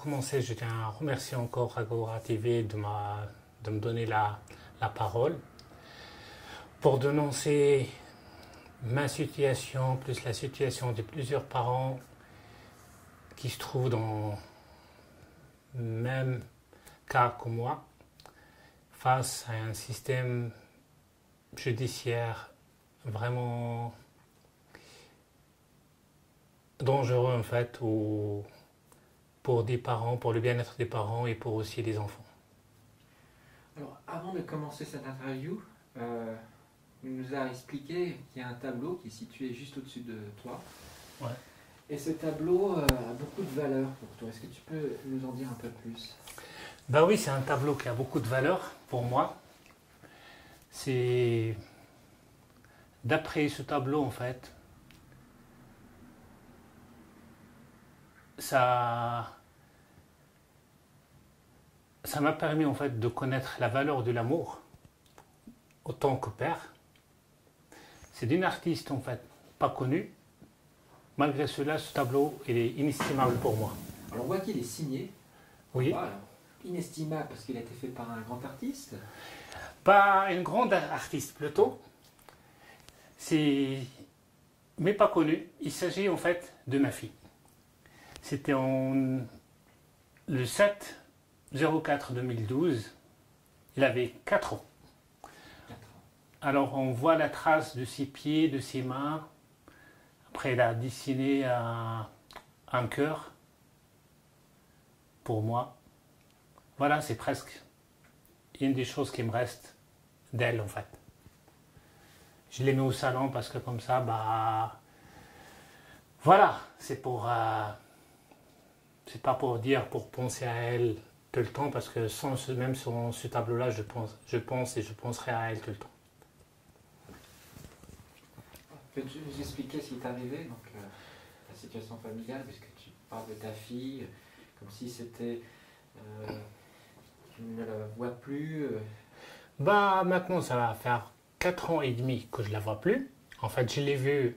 commencer, je tiens à remercier encore Agora TV de me donner la parole pour dénoncer ma situation, plus la situation de plusieurs parents qui se trouvent dans le même cas que moi, face à un système judiciaire vraiment dangereux en fait, pour des parents, pour le bien-être des parents et pour aussi les enfants. Alors, avant de commencer cette interview, il nous a expliqué qu'il y a un tableau qui est situé juste au-dessus de toi. Ouais. Et ce tableau a beaucoup de valeur pour toi. Est-ce que tu peux nous en dire un peu plus? Ben oui, c'est un tableau qui a beaucoup de valeur pour moi. C'est d'après ce tableau en fait, ça m'a permis en fait de connaître la valeur de l'amour autant que père. C'est d'une artiste en fait pas connue. Malgré cela, ce tableau il est inestimable pour moi. Alors, on voit qu'il est signé. Oui. Voilà. Inestimable parce qu'il a été fait par un grand artiste. Pas une grande artiste plutôt. Mais pas connue. Il s'agit en fait de ma fille. C'était le 7/04/2012. Il avait 4 ans. 4 ans. Alors on voit la trace de ses pieds, de ses mains. Après il a dessiné un cœur pour moi. Voilà, c'est presque une des choses qui me reste d'elle en fait. Je l'ai mis au salon parce que comme ça, voilà, c'est pas pour dire, pour penser à elle tout le temps, parce que même sur ce tableau-là, je pense et je penserai à elle tout le temps. Peux-tu nous expliquer ce qui t'est arrivé, donc la situation familiale, puisque tu parles de ta fille, comme si c'était... tu ne la vois plus Maintenant, ça va faire 4 ans et demi que je la vois plus. En fait, je l'ai vue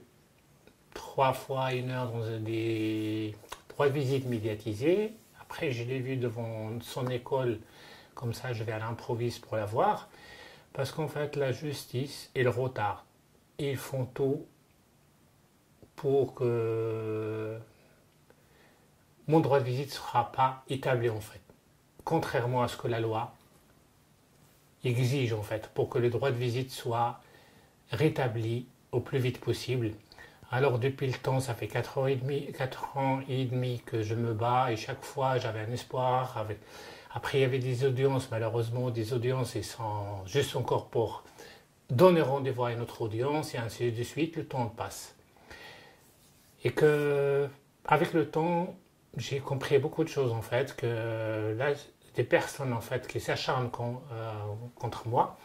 3 fois 1 heure dans des 3 visites médiatisées. Après, je l'ai vue devant son école. Comme ça, je vais à l'improviste pour la voir. Parce qu'en fait, la justice et le retard, ils font tout pour que mon droit de visite ne sera pas établi en fait. Contrairement à ce que la loi exige en fait, pour que le droit de visite soit rétabli au plus vite possible. Alors depuis le temps, ça fait 4 ans et demi que je me bats et chaque fois j'avais un espoir. Après il y avait des audiences, malheureusement des audiences ils sont juste encore pour donner rendez-vous à une autre audience et ainsi de suite, le temps passe. Et que avec le temps, j'ai compris beaucoup de choses en fait, que là, des personnes en fait qui s'acharnent contre moi,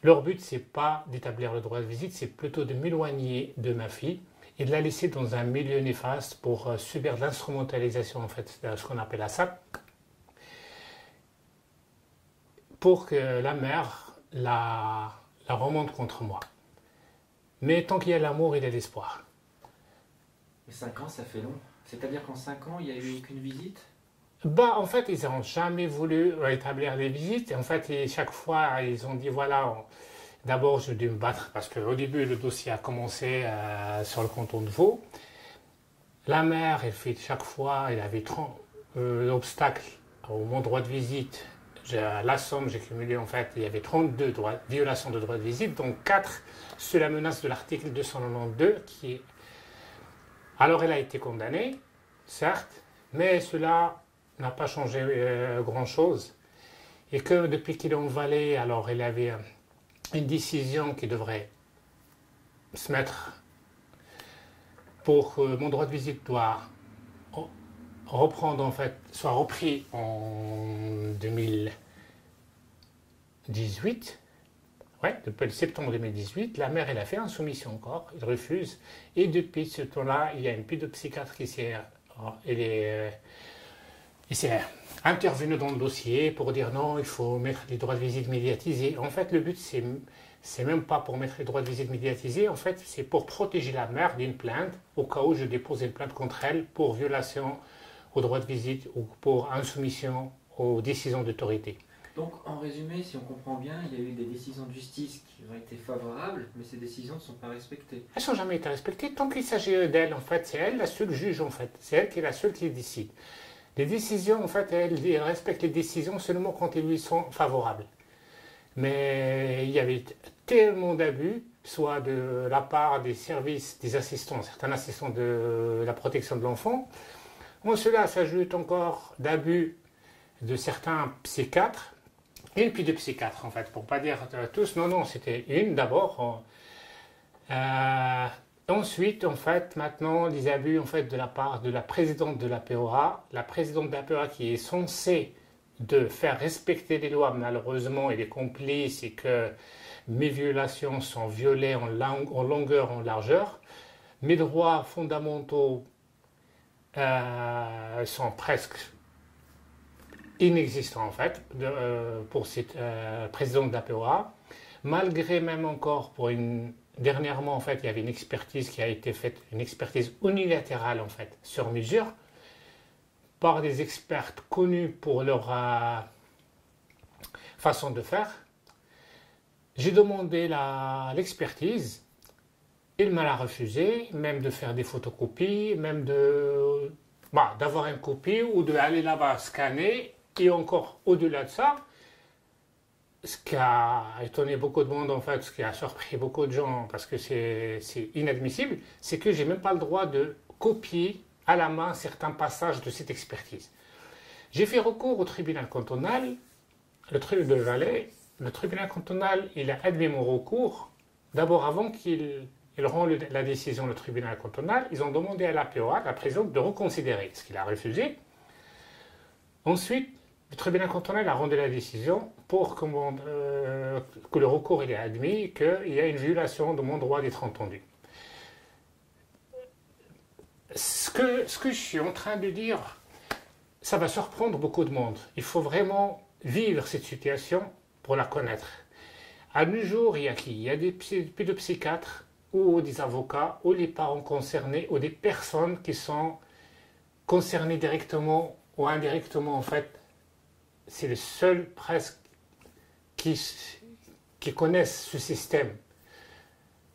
leur but c'est pas d'établir le droit de visite, c'est plutôt de m'éloigner de ma fille et de la laisser dans un milieu néfaste pour subir de l'instrumentalisation en fait, ce qu'on appelle la SAP, pour que la mère la remonte contre moi. Mais tant qu'il y a l'amour, il y a l'espoir. Mais 5 ans, ça fait long. C'est-à-dire qu'en 5 ans, il n'y a eu aucune visite? En fait, ils n'ont jamais voulu établir des visites. En fait, chaque fois, ils ont dit, voilà, d'abord, je dû me battre parce qu'au début, le dossier a commencé sur le canton de Vaud. La mère, elle fait chaque fois, elle avait 30 obstacles au droit de visite. La somme, j'ai cumulé, en fait, il y avait 32 violations de droit de visite, donc 4 sous la menace de l'article 292 qui est... Alors, elle a été condamnée, certes, mais cela n'a pas changé grand-chose. Et que depuis qu'il est en Valais, alors il avait une décision qui devrait se mettre pour que mon droit de visite doit reprendre, en fait, soit repris en 2018. Ouais, depuis le septembre 2018, la mère, elle a fait insoumission encore, elle refuse. Et depuis ce temps-là, il y a une pédopsychiatre qui s'est intervenu dans le dossier pour dire non, il faut mettre les droits de visite médiatisés. En fait, le but, c'est même pas pour mettre les droits de visite médiatisés, en fait, c'est pour protéger la mère d'une plainte, au cas où je dépose une plainte contre elle pour violation au droit de visite ou pour insoumission aux décisions d'autorité. Donc, en résumé, si on comprend bien, il y a eu des décisions de justice qui ont été favorables, mais ces décisions ne sont pas respectées. Elles n'ont jamais été respectées tant qu'il s'agit d'elle, en fait. C'est elle la seule juge, en fait. C'est elle qui est la seule qui décide. Les décisions, en fait, elle respecte les décisions seulement quand elles lui sont favorables. Mais il y avait tellement d'abus, soit de la part des services, des assistants, certains assistants de la protection de l'enfant. En cela s'ajoute encore d'abus de certains psychiatres, une puis deux psychiatres en fait, pour ne pas dire tous, non, c'était une d'abord. Ensuite, en fait, maintenant, les abus en fait, de la part de la présidente de la POA, qui est censée de faire respecter les lois, malheureusement, elle est complice et que mes violations sont violées en longueur, en largeur. Mes droits fondamentaux sont presque inexistants en fait pour cette présidente de la POA. Malgré même encore dernièrement en fait il y avait une expertise qui a été faite, une expertise unilatérale en fait sur mesure par des experts connus pour leur façon de faire. J'ai demandé l'expertise, il me l'a refusé, même de faire des photocopies, même d'avoir une copie ou d'aller là-bas scanner. Et encore au-delà de ça, ce qui a étonné beaucoup de monde en fait, ce qui a surpris beaucoup de gens parce que c'est inadmissible, c'est que je n'ai même pas le droit de copier à la main certains passages de cette expertise. J'ai fait recours au tribunal cantonal, le tribunal de Valais. Le tribunal cantonal, il a admis mon recours. D'abord, avant qu'il rend la décision, le tribunal cantonal, ils ont demandé à la POA, la présidente, de reconsidérer, ce qu'il a refusé. Ensuite, le tribunal cantonal a rendu la décision pour que le recours il est admis, qu'il y a une violation de mon droit d'être entendu. Ce que je suis en train de dire, ça va surprendre beaucoup de monde. Il faut vraiment vivre cette situation pour la connaître. À nos jours, il y a qui? Il y a des pédopsychiatres ou des avocats ou les parents concernés ou des personnes qui sont concernées directement ou indirectement en fait. C'est les seuls presque qui connaissent ce système.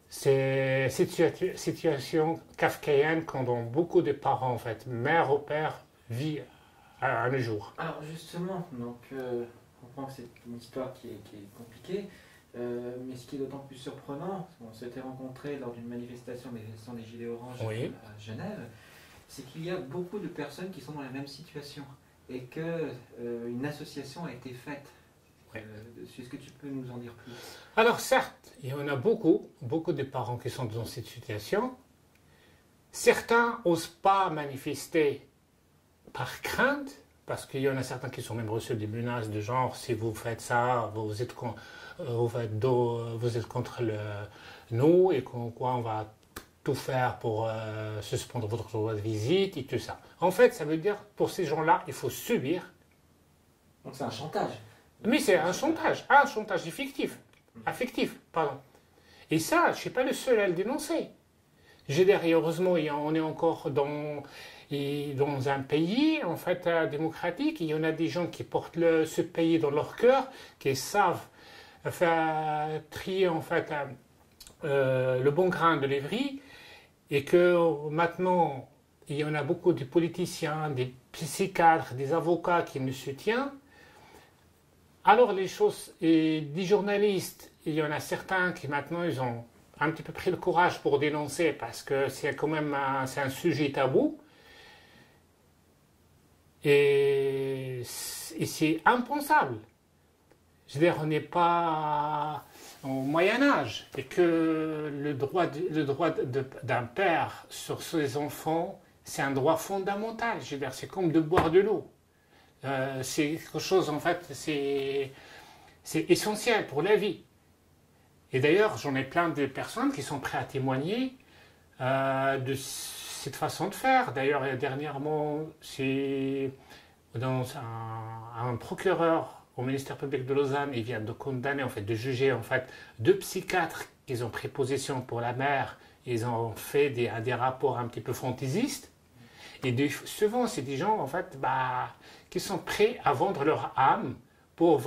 C'est cette situation kafkaïenne dont beaucoup de parents, en fait, mère ou père, vivent à nos jours. Alors justement, donc, on comprend que c'est une histoire qui est compliquée, mais ce qui est d'autant plus surprenant, on s'était rencontrés lors d'une manifestation des Gilets Orange Oui. à Genève, c'est qu'il y a beaucoup de personnes qui sont dans la même situation et qu'une association a été faite. Est-ce que tu peux nous en dire plus? Alors certes, il y en a beaucoup de parents qui sont dans cette situation. Certains n'osent pas manifester par crainte, parce qu'il y en a certains qui sont même reçus des menaces de genre, si vous faites ça, vous êtes contre nous et quoi on va tout faire pour suspendre votre droit de visite et tout ça. En fait, ça veut dire, pour ces gens-là, il faut subir. Donc c'est un chantage. Mais c'est un chantage affectif, pardon. Et ça, je ne suis pas le seul à le dénoncer. Heureusement, on est encore dans un pays, en fait, démocratique. Il y en a des gens qui portent ce pays dans leur cœur, qui savent faire trier, en fait, le bon grain de l'évry, et que maintenant, il y en a beaucoup de politiciens, des psychiatres, des avocats qui nous soutiennent. Alors les choses, et des journalistes, il y en a certains qui maintenant, ils ont un petit peu pris le courage pour dénoncer parce que c'est quand même un sujet tabou. Et c'est impensable. Je veux dire, on n'est pas au Moyen-Âge et que le droit d'un père sur ses enfants, c'est un droit fondamental. Je veux dire, c'est comme de boire de l'eau. C'est quelque chose, en fait, c'est essentiel pour la vie. Et d'ailleurs, j'en ai plein de personnes qui sont prêtes à témoigner de cette façon de faire. D'ailleurs, dernièrement, c'est dans un procureur au ministère public de Lausanne, il vient de condamner, en fait, de juger, en fait, 2 psychiatres qui ont pris position pour la mère. Ils ont fait des rapports un petit peu fantaisistes. Et souvent, c'est des gens, en fait, qui sont prêts à vendre leur âme pour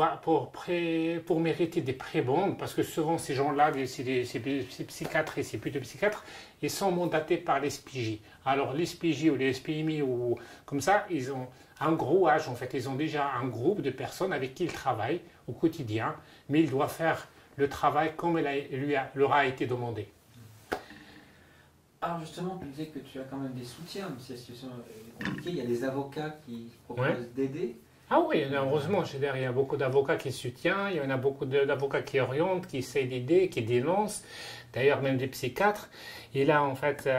mériter des prébendes, parce que souvent ces gens-là, ces psychiatres et ces psychiatres, ils sont mandatés par les SPJ. Alors les SPJ ou les SPMI ou comme ça, ils ont un gros âge en fait, ils ont déjà un groupe de personnes avec qui ils travaillent au quotidien, mais ils doivent faire le travail comme leur a été demandé. Alors justement, tu disais que tu as quand même des soutiens, mais si la situation est compliquée, il y a des avocats qui proposent d'aider. Ah oui, heureusement, il y a beaucoup d'avocats qui soutiennent, il y en a beaucoup d'avocats qui orientent, qui essayent d'aider, qui dénoncent, d'ailleurs même des psychiatres. Et là, en fait,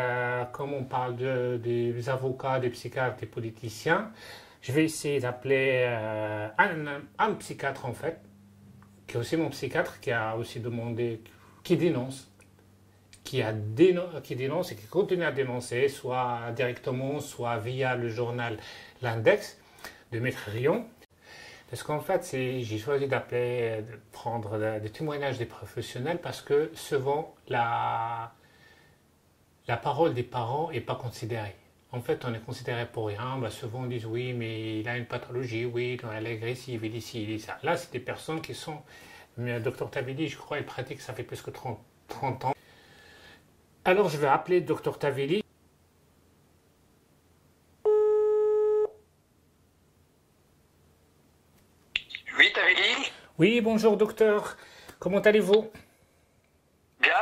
comme on parle des avocats, des psychiatres, des politiciens, je vais essayer d'appeler un psychiatre, en fait, qui est aussi mon psychiatre, qui a aussi demandé, qui dénonce, qui dénonce et qui continue à dénoncer, soit directement, soit via le journal L'Index de Maître Rion. Parce qu'en fait, j'ai choisi de prendre des témoignages des professionnels parce que souvent, la parole des parents n'est pas considérée. En fait, on est considéré pour rien. Souvent, on dit oui, mais il a une pathologie, oui, elle est agressive, il est ci, il est ça. Là, c'est des personnes qui sont... Mais Dr Taveli, je crois, il pratique, ça fait plus que 30 ans. Alors, je vais appeler Dr Taveli. Oui, Taveli. Oui, bonjour docteur. Comment allez-vous? Bien.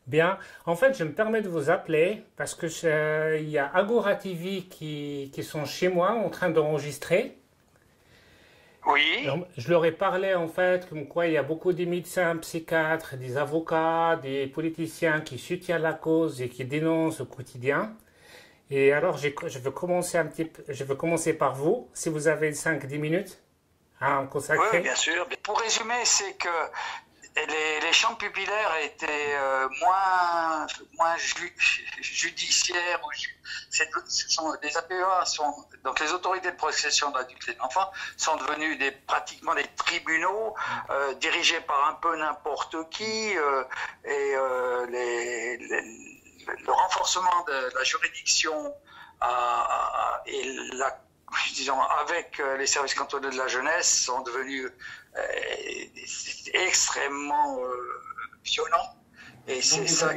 Bien. En fait, je me permets de vous appeler parce que il y a Agora TV qui sont chez moi en train d'enregistrer. Oui. Alors, je leur ai parlé en fait comme quoi il y a beaucoup de médecins, psychiatres, des avocats, des politiciens qui soutiennent la cause et qui dénoncent au quotidien. Et alors, je veux commencer par vous, si vous avez 5-10 minutes à en consacrer. Oui, bien sûr. Pour résumer, c'est que les champs pupillaires étaient moins judiciaires. Les APEA donc les autorités de protection de l'adulte et de l'enfant sont devenus pratiquement des tribunaux dirigés par un peu n'importe qui le renforcement de la juridiction disons, avec les services cantonaux de la jeunesse sont devenus extrêmement violents. Et c'est ça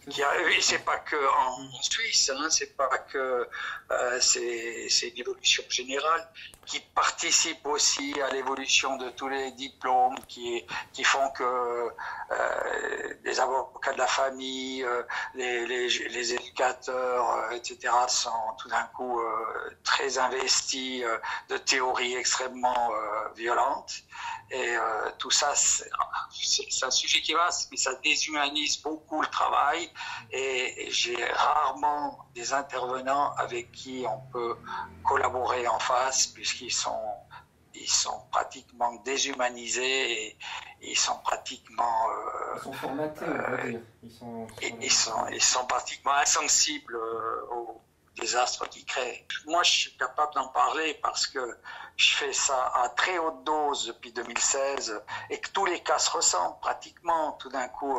et c'est pas que en Suisse, hein, c'est pas que c'est une évolution générale qui participe aussi à l'évolution de tous les diplômes qui font que les avocats de la famille, les éducateurs, etc. sont tout d'un coup très investis de théories extrêmement violentes. Et tout ça, c'est un sujet qui va, mais ça déshumanise beaucoup le travail. Et j'ai rarement des intervenants avec qui on peut collaborer en face, puisqu'ils sont pratiquement déshumanisés et ils sont pratiquement ils sont formatés, on va dire. Ils sont pratiquement insensibles aux désastres qu'ils créent. Moi, je suis capable d'en parler parce que je fais ça à très haute dose depuis 2016 et que tous les cas se ressemblent pratiquement. Tout d'un coup,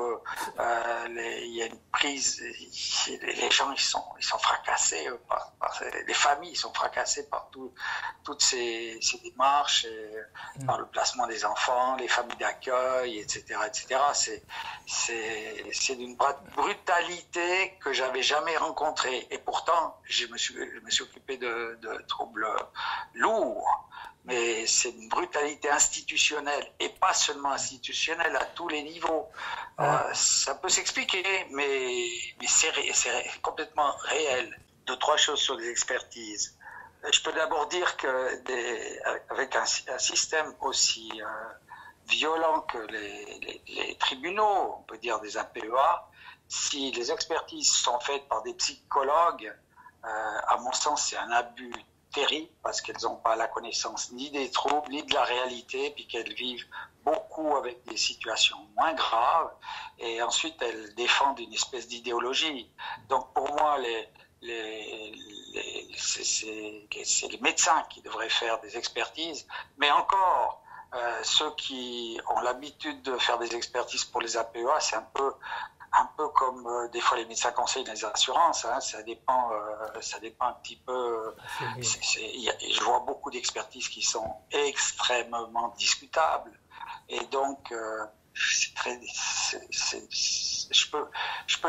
il y a une prise, les gens ils sont fracassés, les familles sont fracassées par toutes ces démarches, par le placement des enfants, les familles d'accueil, etc., etc. C'est d'une brutalité que j'avais jamais rencontrée. Et pourtant, je me suis occupé de troubles lourds. Mais c'est une brutalité institutionnelle, et pas seulement institutionnelle, à tous les niveaux. Ça peut s'expliquer, mais c'est complètement réel. 2-3 choses sur les expertises. Je peux d'abord dire que avec un système aussi violent que les tribunaux, on peut dire des APEA, si les expertises sont faites par des psychologues, à mon sens, c'est un abus terrible parce qu'elles n'ont pas la connaissance ni des troubles ni de la réalité, puis qu'elles vivent beaucoup avec des situations moins graves, et ensuite elles défendent une espèce d'idéologie. Donc pour moi, c'est les médecins qui devraient faire des expertises, mais encore, ceux qui ont l'habitude de faire des expertises pour les APEA, c'est un peu un peu comme des fois les médecins conseillent les assurances, hein, ça dépend un petit peu. Je vois beaucoup d'expertises qui sont extrêmement discutables. Et donc, je peux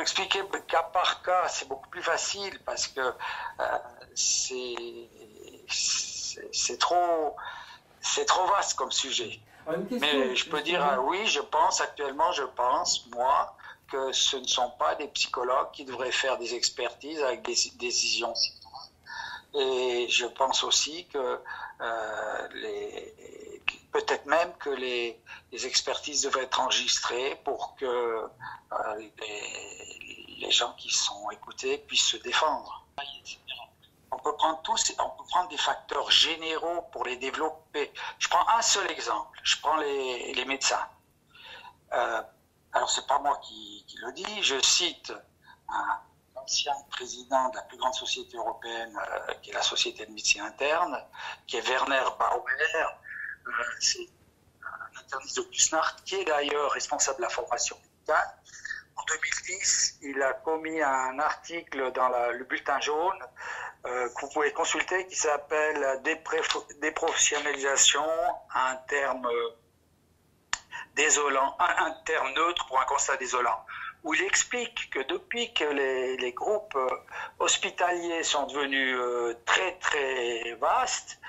expliquer cas par cas, c'est beaucoup plus facile parce que c'est trop vaste comme sujet. Mais je peux dire, oui, je pense, moi, que ce ne sont pas des psychologues qui devraient faire des expertises avec des décisions. Et je pense aussi que peut-être même que les expertises devraient être enregistrées pour que les gens qui sont écoutés puissent se défendre. On peut prendre des facteurs généraux pour les développer. Je prends un seul exemple. Je prends les médecins. Alors, c'est pas moi qui le dis. Je cite un ancien président de la plus grande société européenne, qui est la Société de médecine interne, qui est Werner Bauer. C'est un interniste de Küsnacht, qui est d'ailleurs responsable de la formation médicale. En 2010, il a commis un article dans le bulletin jaune que vous pouvez consulter, qui s'appelle « Déprofessionnalisation, un terme désolant, un terme neutre pour un constat désolant », où il explique que depuis que les groupes hospitaliers sont devenus très très vastes,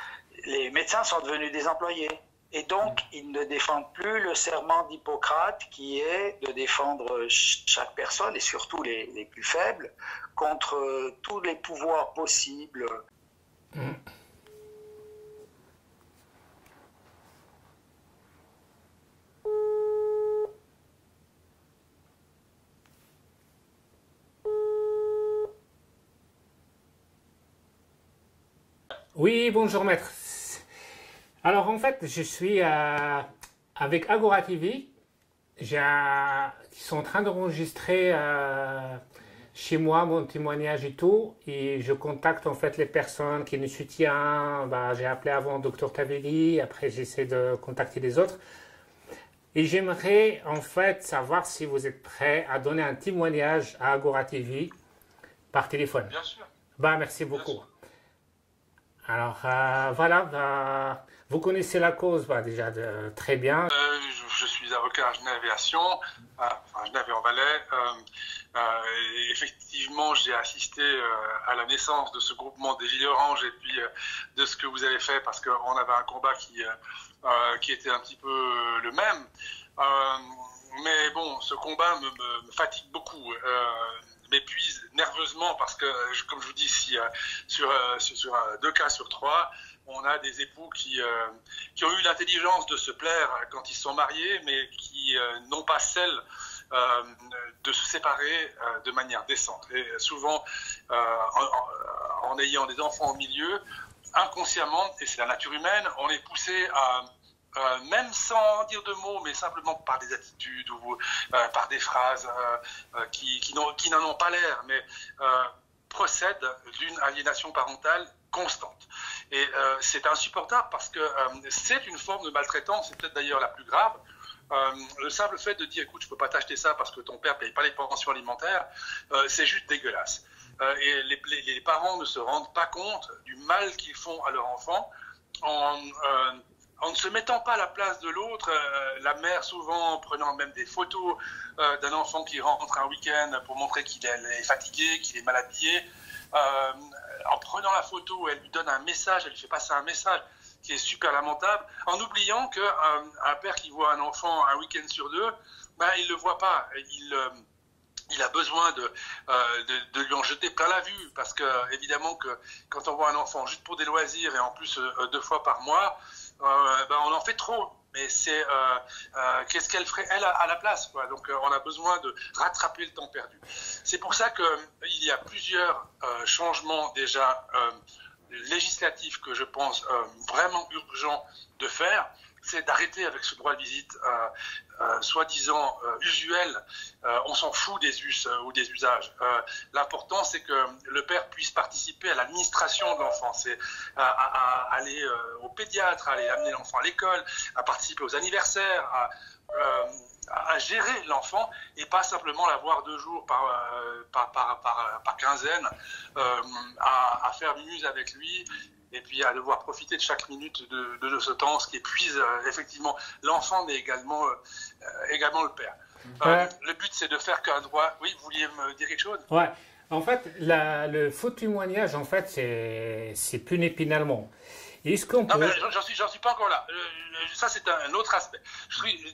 les médecins sont devenus des employés. Et donc, ils ne défendent plus le serment d'Hippocrate qui est de défendre chaque personne, et surtout les plus faibles, contre tous les pouvoirs possibles. Oui, bonjour maître. Alors en fait, je suis avec Agora TV. Ils sont en train d'enregistrer chez moi mon témoignage et tout. Et je contacte en fait les personnes qui nous soutiennent. J'ai appelé avant Dr Tavelli, après j'essaie de contacter les autres. Et j'aimerais en fait savoir si vous êtes prêts à donner un témoignage à Agora TV par téléphone. Bien sûr. Merci beaucoup. Alors voilà, vous connaissez la cause déjà très bien. Je suis avocat à Genève et à Sion, enfin Genève et en Valais. Et effectivement, j'ai assisté à la naissance de ce groupement des Gilets Oranges et puis de ce que vous avez fait, parce qu'on avait un combat qui était un petit peu le même. Mais bon, ce combat me fatigue beaucoup. M'épuise nerveusement parce que, comme je vous dis, sur 2 cas sur 3, on a des époux qui ont eu l'intelligence de se plaire quand ils se sont mariés, mais qui n'ont pas celle de se séparer de manière décente. Et souvent, en ayant des enfants au milieu, inconsciemment, et c'est la nature humaine, on est poussé à... même sans dire de mots, mais simplement par des attitudes ou par des phrases qui n'en ont pas l'air, mais procèdent d'une aliénation parentale constante. Et c'est insupportable parce que c'est une forme de maltraitance, c'est peut-être d'ailleurs la plus grave. Le simple fait de dire, écoute, je ne peux pas t'acheter ça parce que ton père ne paye pas les pensions alimentaires, c'est juste dégueulasse. Et les parents ne se rendent pas compte du mal qu'ils font à leur enfant en ne se mettant pas à la place de l'autre, la mère souvent en prenant même des photos d'un enfant qui rentre un week-end pour montrer qu'il est fatigué, qu'il est mal habillé. En prenant la photo, elle lui donne un message, elle lui fait passer un message qui est super lamentable, en oubliant qu'un père qui voit un enfant un week-end sur 2, il ne le voit pas. Il a besoin de lui en jeter plein la vue, parce que évidemment que quand on voit un enfant juste pour des loisirs et en plus 2 fois par mois, on en fait trop. Mais c'est qu'est-ce qu'elle ferait elle à la place, quoi. Donc on a besoin de rattraper le temps perdu. C'est pour ça qu'il y a plusieurs changements déjà législatifs que je pense vraiment urgent de faire. C'est d'arrêter avec ce droit de visite soi-disant usuel. On s'en fout des us ou des usages. L'important, c'est que le père puisse participer à l'administration de l'enfant. C'est à aller au pédiatre, à aller amener l'enfant à l'école, à participer aux anniversaires, à gérer l'enfant et pas simplement l'avoir 2 jours par quinzaine, à faire muse avec lui et puis à devoir profiter de chaque minute de ce temps, ce qui épuise effectivement l'enfant, mais également le père. Le but, c'est de faire qu'un droit... Oui, vous vouliez me dire quelque chose? Ouais. En fait, le faux témoignage, en fait, c'est puni pénalement. Est-ce qu'on peut... Non, mais j'en suis pas encore là. Ça, c'est un autre aspect.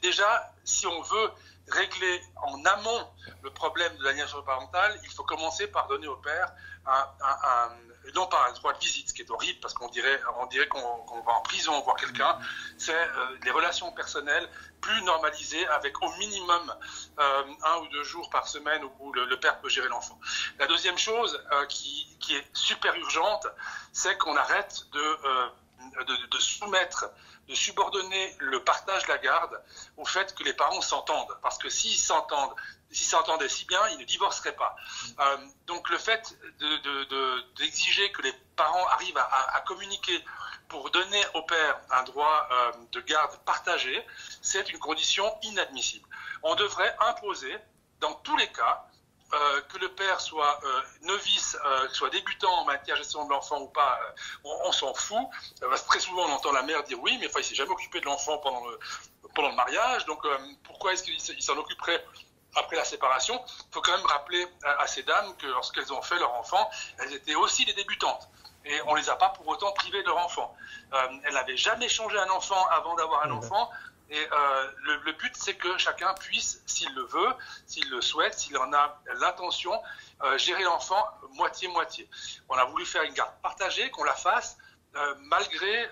Déjà, si on veut régler en amont le problème de l'aliénation parentale, il faut commencer par donner au père non pas un droit de visite, ce qui est horrible parce qu'on dirait qu'on va en prison voir quelqu'un, c'est les relations personnelles plus normalisées avec au minimum 1 ou 2 jours par semaine où le père peut gérer l'enfant. La deuxième chose qui est super urgente, c'est qu'on arrête de subordonner le partage de la garde au fait que les parents s'entendent. Parce que s'ils s'entendaient si bien, ils ne divorceraient pas. Donc le fait d'exiger que les parents arrivent à communiquer pour donner au père un droit de garde partagé, c'est une condition inadmissible. On devrait imposer, dans tous les cas, que le père soit novice, soit débutant en matière de gestion de l'enfant ou pas, on s'en fout. Très souvent, on entend la mère dire oui, mais enfin, il ne s'est jamais occupé de l'enfant pendant le mariage, donc pourquoi est-ce qu'il s'en occuperait après la séparation? Il faut quand même rappeler à ces dames que lorsqu'elles ont fait leur enfant, elles étaient aussi des débutantes. Et on ne les a pas pour autant privées de leur enfant. Elles n'avaient jamais changé un enfant avant d'avoir un enfant. Et le but, c'est que chacun puisse, s'il le veut, s'il le souhaite, s'il en a l'intention, gérer l'enfant moitié-moitié. On a voulu faire une garde partagée, qu'on la fasse malgré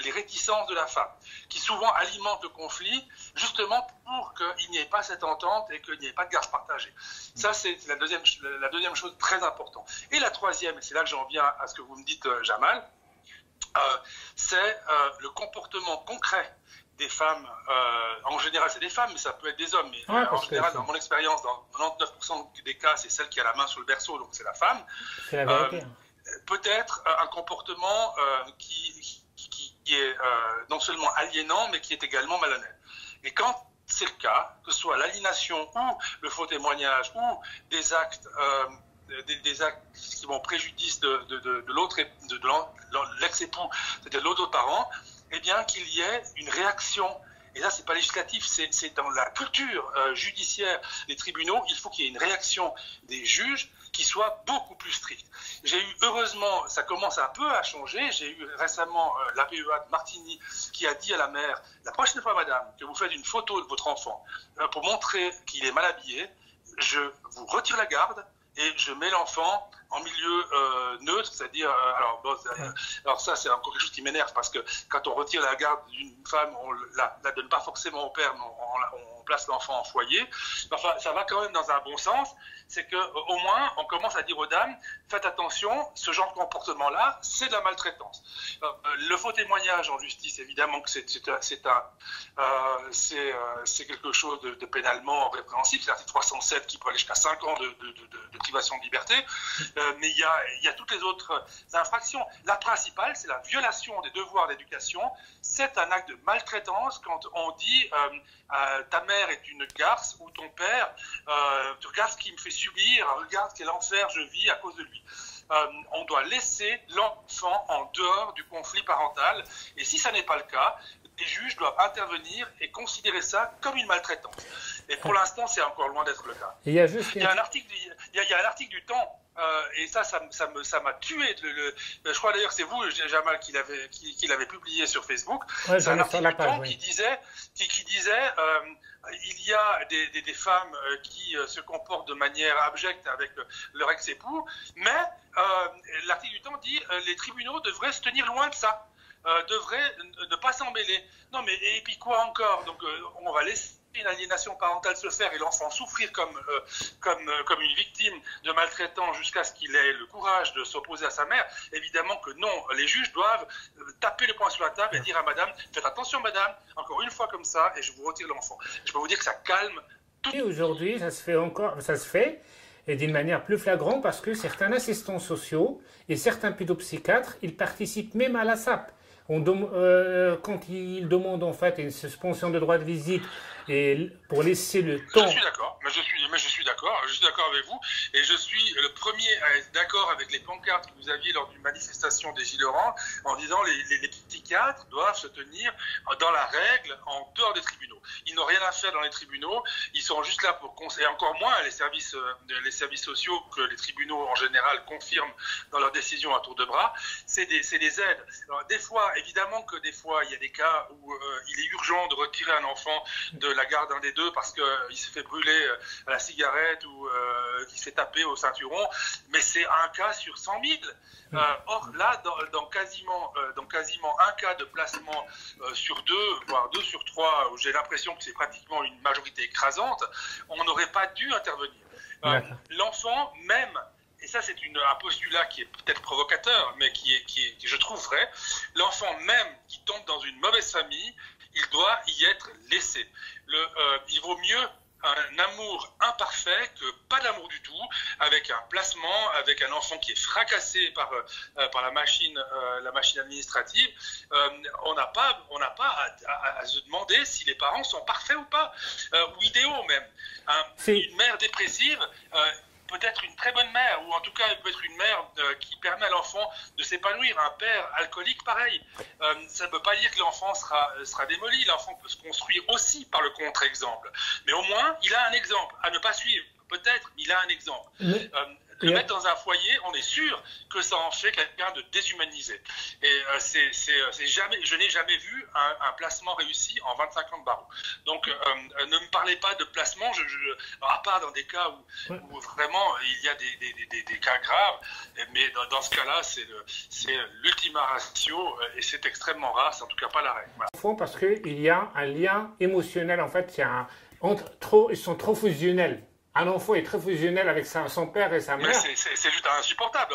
les réticences de la femme, qui souvent alimentent le conflit, justement pour qu'il n'y ait pas cette entente et qu'il n'y ait pas de garde partagée. Ça, c'est la deuxième chose très importante. Et la troisième, et c'est là que j'en viens à ce que vous me dites, Jamal, c'est le comportement concret des femmes, en général c'est des femmes, mais ça peut être des hommes, mais en général, dans mon expérience, dans 99% des cas, c'est celle qui a la main sur le berceau, donc c'est la femme. C'est la vérité. Peut-être un comportement qui est non seulement aliénant, mais qui est également malhonnête. Et quand c'est le cas, que ce soit l'aliénation ou le faux témoignage ou des actes qui vont préjudice de l'autre, de l'ex-époux, c'est-à-dire l'autre parent, eh bien qu'il y ait une réaction. Et là, c'est pas législatif, c'est dans la culture judiciaire des tribunaux, il faut qu'il y ait une réaction des juges qui soit beaucoup plus stricte. J'ai eu, heureusement, ça commence un peu à changer, j'ai eu récemment l'APEA de Martigny qui a dit à la mère, la prochaine fois, madame, que vous faites une photo de votre enfant pour montrer qu'il est mal habillé, je vous retire la garde et je mets l'enfant en milieu neutre, c'est-à-dire, alors ça c'est encore quelque chose qui m'énerve parce que quand on retire la garde d'une femme, on la donne pas forcément au père, mais on place l'enfant en foyer. Enfin, ça va quand même dans un bon sens, c'est que au moins on commence à dire aux dames, faites attention, ce genre de comportement-là, c'est de la maltraitance. Le faux témoignage en justice, évidemment que c'est quelque chose de pénalement répréhensible, c'est l'article 307 qui peut aller jusqu'à 5 ans de privation de liberté, mais il y a toutes les autres infractions. La principale, c'est la violation des devoirs d'éducation. C'est un acte de maltraitance quand on dit ta mère est une garce ou ton père, tu regardes ce qu'il me fait subir, regarde quel enfer je vis à cause de lui. On doit laisser l'enfant en dehors du conflit parental et si ça n'est pas le cas, les juges doivent intervenir et considérer ça comme une maltraitance. Et pour l'instant, c'est encore loin d'être le cas. Il y a un article du Temps. Et ça m'a tué. Je crois d'ailleurs que c'est vous, Jamal, qui l'avait publié sur Facebook. Ouais, c'est un article du Temps qui disait il y a des femmes qui se comportent de manière abjecte avec leur ex-époux, mais l'article du Temps dit les tribunaux devraient se tenir loin de ça, devraient ne pas s'en mêler. Non mais et puis quoi encore? Donc on va laisser une aliénation parentale se faire et l'enfant souffrir comme une victime de maltraitance jusqu'à ce qu'il ait le courage de s'opposer à sa mère. Évidemment que non, les juges doivent taper le poing sur la table et dire à madame, faites attention madame, encore une fois comme ça et je vous retire l'enfant. Je peux vous dire que ça calme tout. Et aujourd'hui, ça se fait et d'une manière plus flagrante parce que certains assistants sociaux et certains pédopsychiatres, ils participent même à la SAP. quand il demande en fait une suspension de droit de visite et pour laisser le temps. Je suis d'accord, mais je suis d'accord avec vous, et je suis le premier à être d'accord avec les pancartes que vous aviez lors d'une manifestation des Gilets orange en disant les psychiatres doivent se tenir dans la règle en dehors des tribunaux. Ils n'ont rien à faire dans les tribunaux, ils sont juste là pour conseiller, encore moins les services sociaux que les tribunaux en général confirment dans leurs décisions à tour de bras, c'est des aides. Alors, des fois, évidemment que des fois, il y a des cas où il est urgent de retirer un enfant de la garde d'un des deux parce qu'il s'est fait brûler à la cigarette ou qu'il s'est tapé au ceinturon, mais c'est un cas sur 100 000. Or là, dans quasiment un cas de placement sur deux, voire 2 sur 3, où j'ai l'impression que c'est pratiquement une majorité écrasante, on n'aurait pas dû intervenir. L'enfant, même, et ça c'est un postulat qui est peut-être provocateur, mais qui je trouve vrai, l'enfant même qui tombe dans une mauvaise famille, il doit y être laissé. Il vaut mieux un amour imparfait que pas d'amour du tout, avec un placement, avec un enfant qui est fracassé par la machine administrative. On n'a pas à se demander si les parents sont parfaits ou pas, ou idéaux même. Une mère dépressive peut être une très bonne mère, ou en tout cas elle peut être une mère qui permet à l'enfant de s'épanouir. Un père alcoolique, pareil. Ça ne veut pas dire que l'enfant sera démoli. L'enfant peut se construire aussi par le contre-exemple. Mais au moins, il a un exemple à ne pas suivre. Peut-être, mais il a un exemple. Le mettre dans un foyer, on est sûr que ça en fait quelqu'un de déshumanisé. Et je n'ai jamais vu un placement réussi en 25 ans de barreau. Donc, ne me parlez pas de placement, à part dans des cas où vraiment il y a des cas graves, mais dans ce cas-là, c'est l'ultima ratio et c'est extrêmement rare, c'est en tout cas pas la règle. Voilà. Parce qu'il y a un lien émotionnel, en fait, ils sont trop fusionnels. Un enfant est très fusionnel avec son père et sa mère. C'est juste insupportable.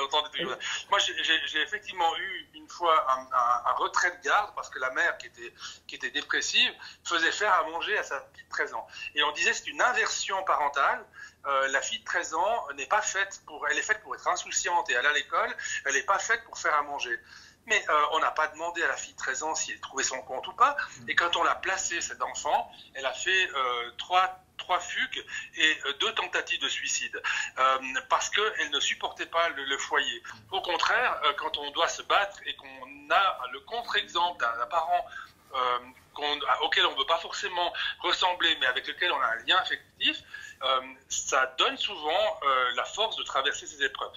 Moi, j'ai effectivement eu une fois un retrait de garde parce que la mère, qui était dépressive, faisait faire à manger à sa fille de 13 ans. Et on disait que c'est une inversion parentale. La fille de 13 ans elle est faite pour être insouciante et aller à l'école. Elle n'est pas faite pour faire à manger. Mais on n'a pas demandé à la fille de 13 ans si elle trouvait son compte ou pas. Et quand on l'a placée, cet enfant, elle a fait 3 fugues et 2 tentatives de suicide parce qu'elle ne supportait pas le foyer. Au contraire, quand on doit se battre et qu'on a le contre-exemple d'un parent auquel on ne veut pas forcément ressembler, mais avec lequel on a un lien affectif, ça donne souvent la force de traverser ces épreuves.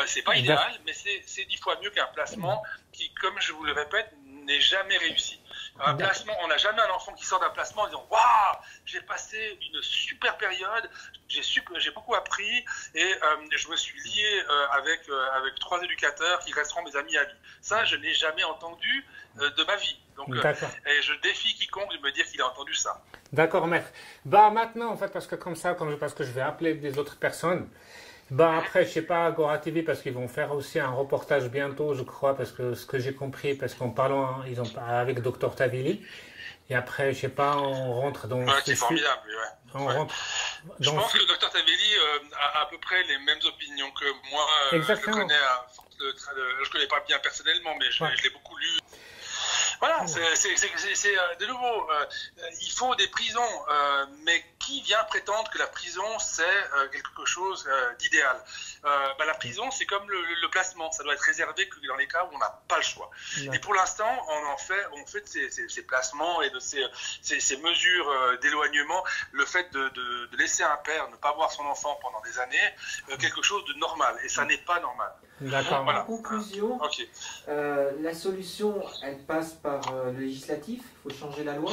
C'est pas idéal, mais c'est 10 fois mieux qu'un placement qui, comme je vous le répète, n'est jamais réussi. Un placement, on n'a jamais un enfant qui sort d'un placement en disant « Waouh, j'ai passé une super période, j'ai beaucoup appris et je me suis lié avec 3 éducateurs qui resteront mes amis à vie. » Ça, je n'ai jamais entendu de ma vie. Donc, et je défie quiconque de me dire qu'il a entendu ça. D'accord, maître. Maintenant, en fait, parce que je vais appeler des autres personnes, après, je sais pas, Agora TV, parce qu'ils vont faire aussi un reportage bientôt, je crois, parce que ce que j'ai compris, parce qu'en parlant, ils ont avec Dr Tavili, et après, je sais pas, on rentre dans... c'est formidable, Je pense que le Dr Tavili a à peu près les mêmes opinions que moi. Exactement. Je connais pas bien personnellement, mais je l'ai beaucoup lu. Voilà, c'est de nouveau, il faut des prisons, mais qui vient prétendre que la prison c'est quelque chose d'idéal? La prison c'est comme le placement, ça doit être réservé que dans les cas où on n'a pas le choix. Et pour l'instant, on fait de ces placements et de ces mesures d'éloignement, le fait de laisser un père ne pas voir son enfant pendant des années, quelque chose de normal, et ça n'est pas normal. D'accord. En conclusion, la solution, elle passe par le législatif. Il faut changer la loi.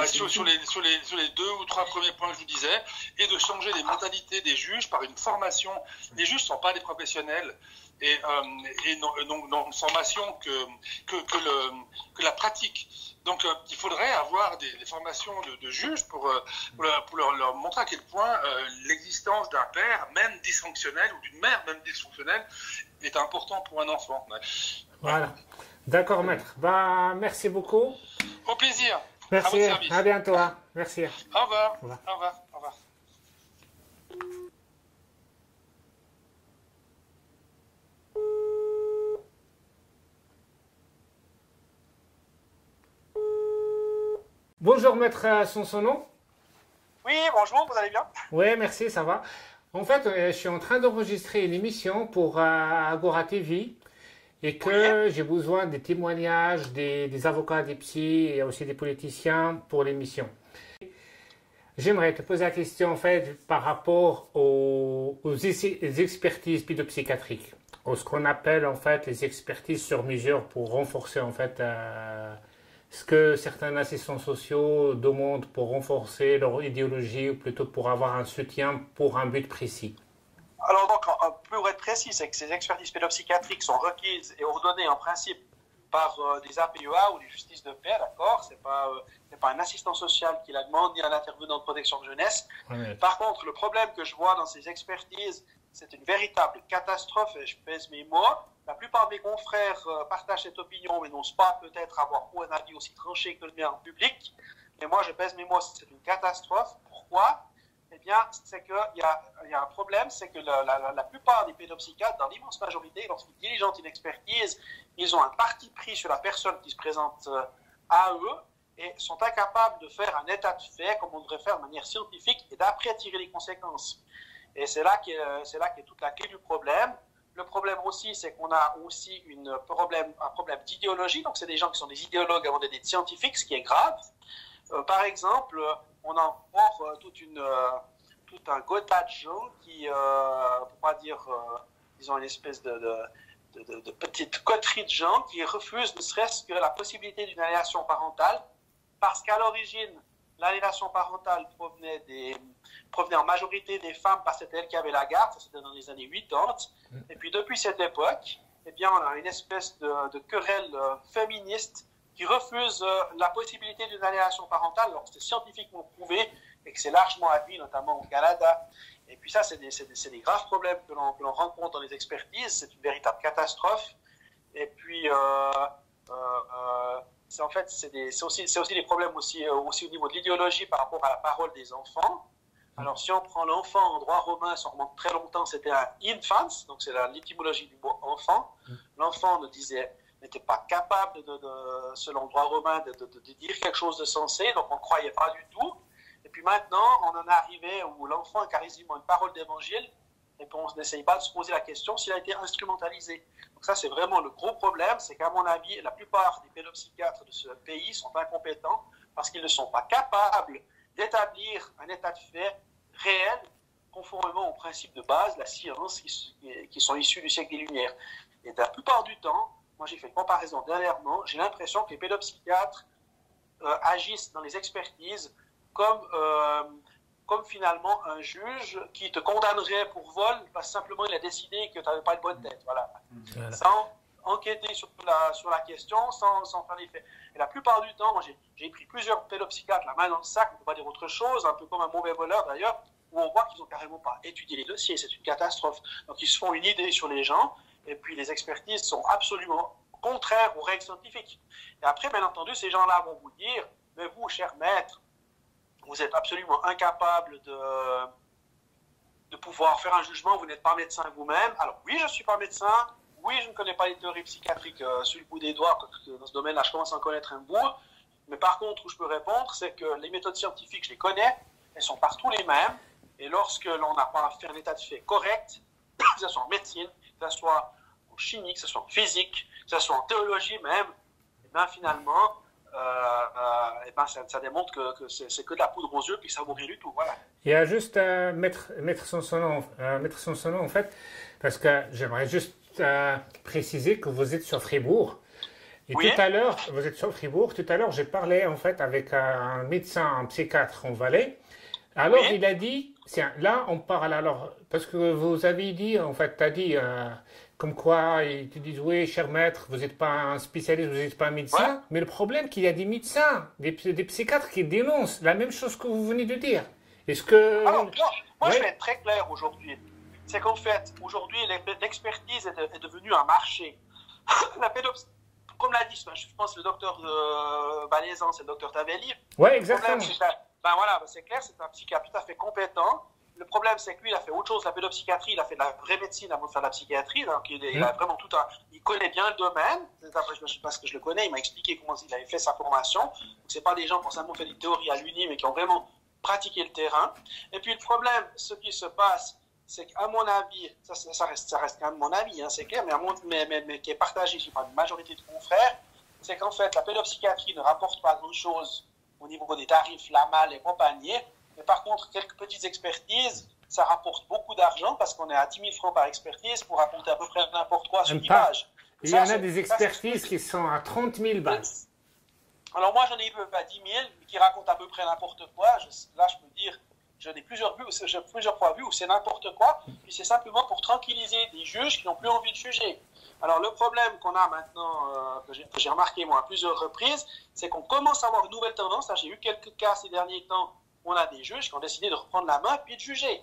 Sur les 2 ou 3 premiers points que je vous disais, et de changer les mentalités des juges par une formation. Les juges ne sont pas des professionnels, et non une formation que la pratique. Donc il faudrait avoir des formations de juges pour leur montrer à quel point l'existence d'un père, même dysfonctionnel, ou d'une mère, même dysfonctionnelle, est important pour un enfant. Voilà. D'accord, maître. Merci beaucoup. Au plaisir. Merci. À bientôt. Merci. Au revoir. Au revoir. Au revoir. Bonjour maître Sonsonon. Oui, bonjour, vous allez bien? Oui, merci, ça va. En fait, je suis en train d'enregistrer une émission pour Agora TV et que j'ai besoin des témoignages des avocats, des psys et aussi des politiciens pour l'émission. J'aimerais te poser la question en fait par rapport aux expertises pédopsychiatriques, ce qu'on appelle en fait les expertises sur mesure pour renforcer en fait ce que certains assistants sociaux demandent pour renforcer leur idéologie ou plutôt pour avoir un soutien pour un but précis. Alors donc, pour être précis, c'est que ces expertises pédopsychiatriques sont requises et ordonnées en principe par des APEA ou des justices de paix, d'accord? C'est pas un assistant social qui la demande, ni un intervenant de protection de jeunesse. Ouais. Par contre, le problème que je vois dans ces expertises, c'est une véritable catastrophe, et je pèse mes mots. La plupart de mes confrères partagent cette opinion, mais n'osent pas peut-être avoir un avis aussi tranché que le mien en public. Mais moi, je pèse mes mots, c'est une catastrophe. Pourquoi? Eh bien, c'est qu'il y a un problème, c'est que la plupart des pédopsychiatres, dans l'immense majorité, lorsqu'ils diligentent une expertise, ils ont un parti pris sur la personne qui se présente à eux et sont incapables de faire un état de fait comme on devrait faire de manière scientifique et d'après tirer les conséquences. Et c'est là qu'est toute la clé du problème. Le problème aussi, c'est qu'on a aussi un problème d'idéologie. Donc, c'est des gens qui sont des idéologues avant d'être des scientifiques, ce qui est grave. Par exemple, on a encore tout un gotha de gens qui, pour pas dire, ils ont une espèce de petite coterie de gens qui refusent ne serait-ce que la possibilité d'une aliénation parentale, parce qu'à l'origine, l'aliénation parentale provenait en majorité des femmes parce que c'était elles qui avaient la garde, ça c'était dans les années 80. Et puis depuis cette époque, eh bien, on a une espèce de querelle féministe qui refuse la possibilité d'une aliénation parentale, alors que c'est scientifiquement prouvé et que c'est largement admis, notamment au Canada. Et puis ça, c'est des graves problèmes que l'on rencontre dans les expertises, c'est une véritable catastrophe. Et puis, c'est aussi des problèmes aussi au niveau de l'idéologie par rapport à la parole des enfants. Alors, si on prend l'enfant en droit romain, ça remonte très longtemps, c'était un infans, donc c'est l'étymologie du mot enfant. L'enfant n'était pas capable, selon le droit romain, de dire quelque chose de sensé, donc on ne croyait pas du tout. Et puis maintenant, on en est arrivé où l'enfant a quasiment une parole d'évangile, et puis on n'essaye pas de se poser la question s'il a été instrumentalisé. Donc ça, c'est vraiment le gros problème, c'est qu'à mon avis, la plupart des pédopsychiatres de ce pays sont incompétents parce qu'ils ne sont pas capables d'établir un état de fait réel, conformément aux principes de base de la science qui sont issus du siècle des Lumières. Et la plupart du temps, moi j'ai fait une comparaison dernièrement, j'ai l'impression que les pédopsychiatres agissent dans les expertises comme finalement un juge qui te condamnerait pour vol parce que simplement il a décidé que tu n'avais pas une bonne tête. Voilà. Sans enquêter sur la question, sans faire les faits. Et la plupart du temps, moi j'ai pris plusieurs pédopsychiatres la main dans le sac, on ne peut pas dire autre chose, un peu comme un mauvais voleur d'ailleurs, où on voit qu'ils n'ont carrément pas étudié les dossiers, c'est une catastrophe. Donc ils se font une idée sur les gens, et puis les expertises sont absolument contraires aux règles scientifiques. Et après, bien entendu, ces gens-là vont vous dire, mais vous, cher maître, vous êtes absolument incapable de pouvoir faire un jugement, vous n'êtes pas médecin vous-même. Alors oui, je ne suis pas médecin, oui, je ne connais pas les théories psychiatriques sur le bout des doigts, parce que dans ce domaine-là, je commence à en connaître un bout. Mais par contre, où je peux répondre, c'est que les méthodes scientifiques, je les connais, elles sont partout les mêmes. Et lorsque l'on n'a pas fait un état de fait correct, que ce soit en médecine, que ce soit en chimie, que ce soit en physique, que ce soit en théologie même, et bien finalement, ça démontre que c'est que de la poudre aux yeux, puis ça ne vaut rien du tout. Voilà. Il y a juste mettre son nom en fait, parce que j'aimerais juste préciser que vous êtes sur Fribourg. Et oui. Tout à l'heure, vous êtes sur Fribourg. Tout à l'heure, j'ai parlé en fait avec un médecin, un psychiatre en Valais. Alors, oui. Il a dit, tiens, là, on parle alors, parce que vous avez dit, en fait, tu as dit, comme quoi, ils te disent, oui, cher maître, vous n'êtes pas un spécialiste, vous n'êtes pas un médecin. Ouais. Mais le problème, c'est qu'il y a des médecins, des psychiatres qui dénoncent la même chose que vous venez de dire. Est-ce que... Alors, moi, je vais être très clair aujourd'hui. C'est qu'en fait, aujourd'hui, l'expertise est devenue un marché. La pédopsie, comme l'a dit, je pense, le docteur Valaisan, c'est le docteur Tavelli. Oui, exactement. C'est clair, c'est un psychiatre tout à fait compétent, le problème, c'est que lui, il a fait autre chose, la pédopsychiatrie, il a fait de la vraie médecine avant de faire de la psychiatrie, donc il a vraiment tout il connaît bien le domaine, parce que je le connais, il m'a expliqué comment il avait fait sa formation. Donc, c'est pas des gens qui ont simplement fait des théories à l'uni, mais qui ont vraiment pratiqué le terrain. Et puis le problème, ce qui se passe, c'est qu'à mon avis, ça reste quand même mon avis, hein, c'est clair, mais qui est partagé par une majorité de confrères, c'est qu'en fait, la pédopsychiatrie ne rapporte pas grand-chose au niveau des tarifs, la malle et compagnie. Mais par contre, quelques petites expertises, ça rapporte beaucoup d'argent parce qu'on est à 10 000 francs par expertise pour raconter à peu près n'importe quoi sur l'image. Il y en a des expertises qui sont à 30 000 balles. Alors moi, j'en ai eu à 10 000 qui racontent à peu près n'importe quoi. Là, je peux dire, j'en ai plusieurs fois vu où c'est n'importe quoi. Puis c'est simplement pour tranquilliser des juges qui n'ont plus envie de juger. Alors le problème qu'on a maintenant, que j'ai remarqué moi à plusieurs reprises, c'est qu'on commence à avoir une nouvelle tendance. Là, j'ai eu quelques cas ces derniers temps. On a des juges qui ont décidé de reprendre la main puis de juger.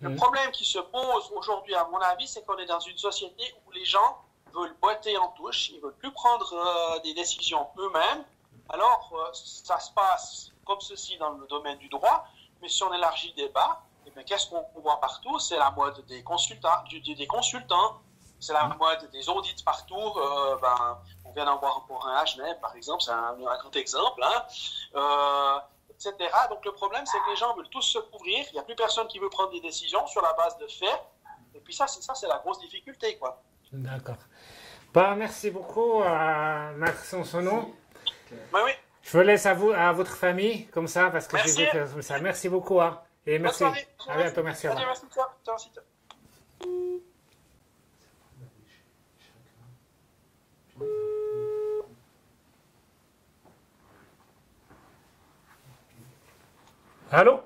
Le problème qui se pose aujourd'hui, à mon avis, c'est qu'on est dans une société où les gens veulent botter en touche, ils ne veulent plus prendre des décisions eux-mêmes. Alors, ça se passe comme ceci dans le domaine du droit, mais si on élargit le débat, eh bien, qu'est-ce qu'on voit partout? C'est la mode des consultants, c'est la mode des audits partout. On vient d'en voir pour un à Genève, par exemple, c'est un grand exemple. Etc. Donc le problème, c'est que les gens veulent tous se couvrir. Il n'y a plus personne qui veut prendre des décisions sur la base de faits. Et puis ça, c'est la grosse difficulté, quoi. D'accord. Merci beaucoup, Maître Sansono. Oui. Je vous laisse à votre famille, comme ça, parce que j'ai dit comme ça. Merci beaucoup. Et merci. À bientôt. Merci. Merci. Allô?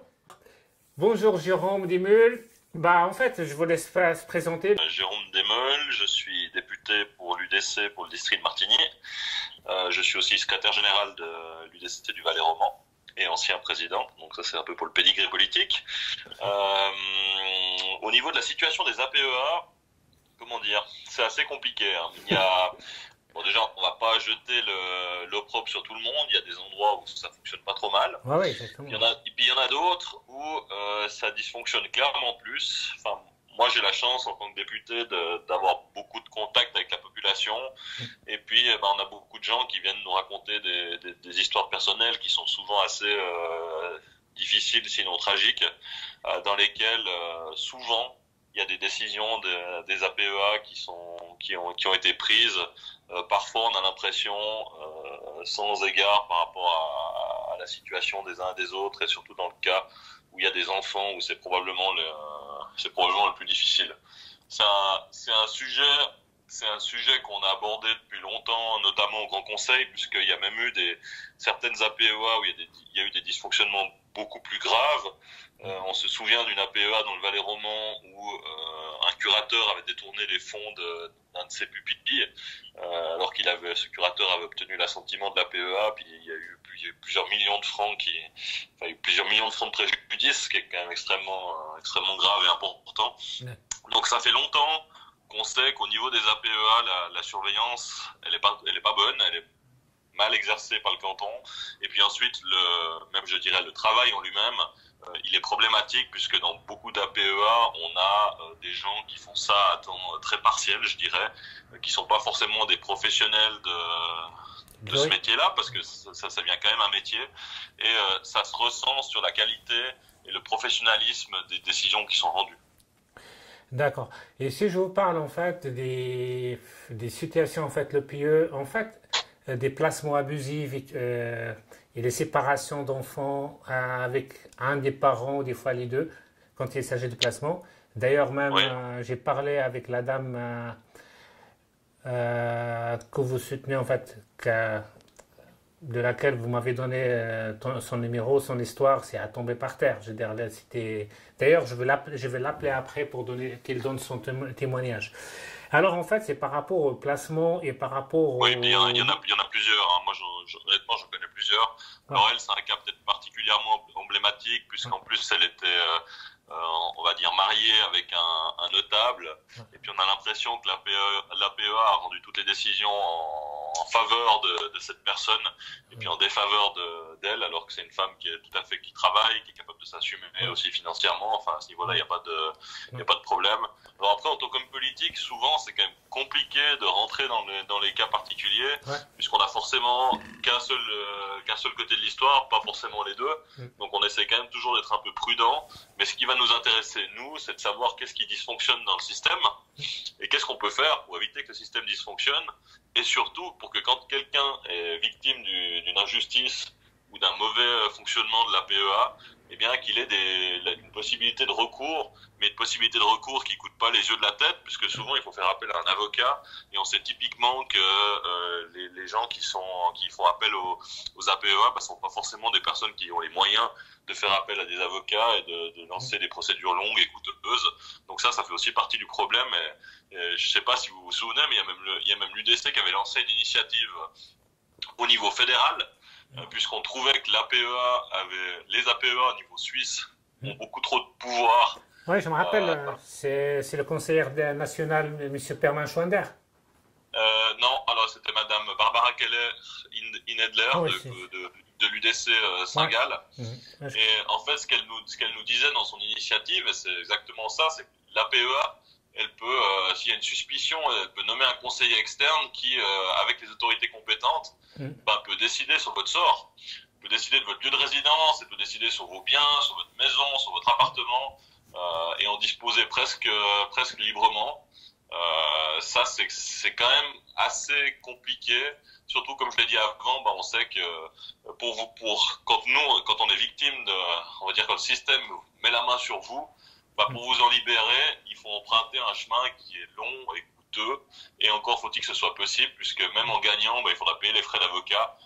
Bonjour Jérôme Desmeules. En fait, je vous laisse se présenter. Jérôme Desmeules, je suis député pour l'UDC pour le district de Martigny. Je suis aussi secrétaire général de l'UDC du Valais-Roman et ancien président. Donc ça, c'est un peu pour le pédigré politique. Au niveau de la situation des APEA, comment dire, c'est assez compliqué. Il y a... Bon, déjà, on va pas jeter l'opprobre sur tout le monde. Il y a des endroits où ça fonctionne pas trop mal. Ouais, exactement. Et puis il y en a d'autres où ça dysfonctionne clairement plus. Enfin, moi, j'ai la chance en tant que député d'avoir beaucoup de contacts avec la population. Et puis, on a beaucoup de gens qui viennent nous raconter des histoires personnelles qui sont souvent assez difficiles, sinon tragiques, dans lesquelles souvent il y a des décisions des APEA qui ont été prises. Parfois, on a l'impression, sans égard par rapport à la situation des uns et des autres, et surtout dans le cas où il y a des enfants, où c'est probablement le plus difficile. C'est un sujet qu'on a abordé depuis longtemps, notamment au Grand Conseil, puisqu'il y a même eu certaines APEA où il y a eu des dysfonctionnements beaucoup plus graves. On se souvient d'une APEA dans le Valais-Roman où un curateur avait détourné les fonds d'un de ses pupilles, alors ce curateur avait obtenu l'assentiment de l'APEA, puis il y a eu plusieurs millions de francs de préjudice, ce qui est quand même extrêmement grave et important. Donc ça fait longtemps qu'on sait qu'au niveau des APEA, la surveillance, elle est pas bonne, elle est mal exercée par le canton. Et puis ensuite, le travail en lui-même, il est problématique puisque dans beaucoup d'APEA, on a des gens qui font ça à temps très partiel, je dirais, qui sont pas forcément des professionnels de ce métier-là, parce que ça devient quand même un métier. Et ça se ressent sur la qualité et le professionnalisme des décisions qui sont rendues. D'accord. Et si je vous parle en fait des situations en fait le PIE, en fait des placements abusifs et des séparations d'enfants avec un des parents, des fois les deux, quand il s'agit de placement. D'ailleurs même j'ai parlé avec la dame que vous soutenez en fait, de laquelle vous m'avez donné son numéro, son histoire, c'est à tomber par terre. Je veux dire, là, d'ailleurs, je vais l'appeler après pour qu'il donne son témoignage. Alors, en fait, c'est par rapport au placement et par rapport au... Oui, il y en a plusieurs. Hein. Moi, honnêtement, je connais plusieurs. Laurel, c'est un cas peut-être particulièrement emblématique, puisqu'en plus, elle était, on va dire, mariée avec un notable. Et puis, on a l'impression que l'APEA a rendu toutes les décisions en faveur de cette personne et puis en défaveur d'elle, alors que c'est une femme qui est tout à fait, qui travaille, qui est capable de s'assumer aussi financièrement. Enfin, à ce niveau-là, il n'y a pas de problème. Alors après, en tant qu'homme politique, souvent, c'est quand même compliqué de rentrer dans les cas particuliers, puisqu'on a forcément qu'un seul côté de l'histoire, pas forcément les deux. Donc on essaie quand même toujours d'être un peu prudent. Mais ce qui va nous intéresser, nous, c'est de savoir qu'est-ce qui dysfonctionne dans le système et qu'est-ce qu'on peut faire pour éviter que le système dysfonctionne, et surtout pour que quand quelqu'un est victime d'une injustice ou d'un mauvais fonctionnement de la PEA, eh bien qu'il ait une possibilité de recours, mais une possibilité de recours qui coûte pas les yeux de la tête, puisque souvent il faut faire appel à un avocat, et on sait typiquement que les gens qui font appel aux APEA sont pas forcément des personnes qui ont les moyens de faire appel à des avocats et de lancer des procédures longues et coûteuses. Donc ça fait aussi partie du problème. Et je sais pas si vous vous souvenez, mais il y a même l'UDC qui avait lancé une initiative au niveau fédéral, puisqu'on trouvait que les APEA au niveau suisse ont beaucoup trop de pouvoir. Oui, je me rappelle, c'est le conseiller national, M. Permin-Schwender. Non, alors c'était Madame Barbara Keller-Inedler de l'UDC Saint-Gall. Et en fait, ce qu'elle nous disait dans son initiative, et c'est exactement ça, c'est que l'APEA, elle peut, s'il y a une suspicion, elle peut nommer un conseiller externe qui, avec les autorités compétentes, peut décider sur votre sort, peut décider de votre lieu de résidence, elle peut décider sur vos biens, sur votre maison, sur votre appartement, et en disposer presque librement. Ça, c'est quand même assez compliqué. Surtout, comme je l'ai dit avant, on sait que quand on est victime on va dire que le système met la main sur vous, pour vous en libérer, il faut emprunter un chemin qui est long et coûteux. Et encore faut-il que ce soit possible, puisque même en gagnant, il faudra payer les frais d'avocat.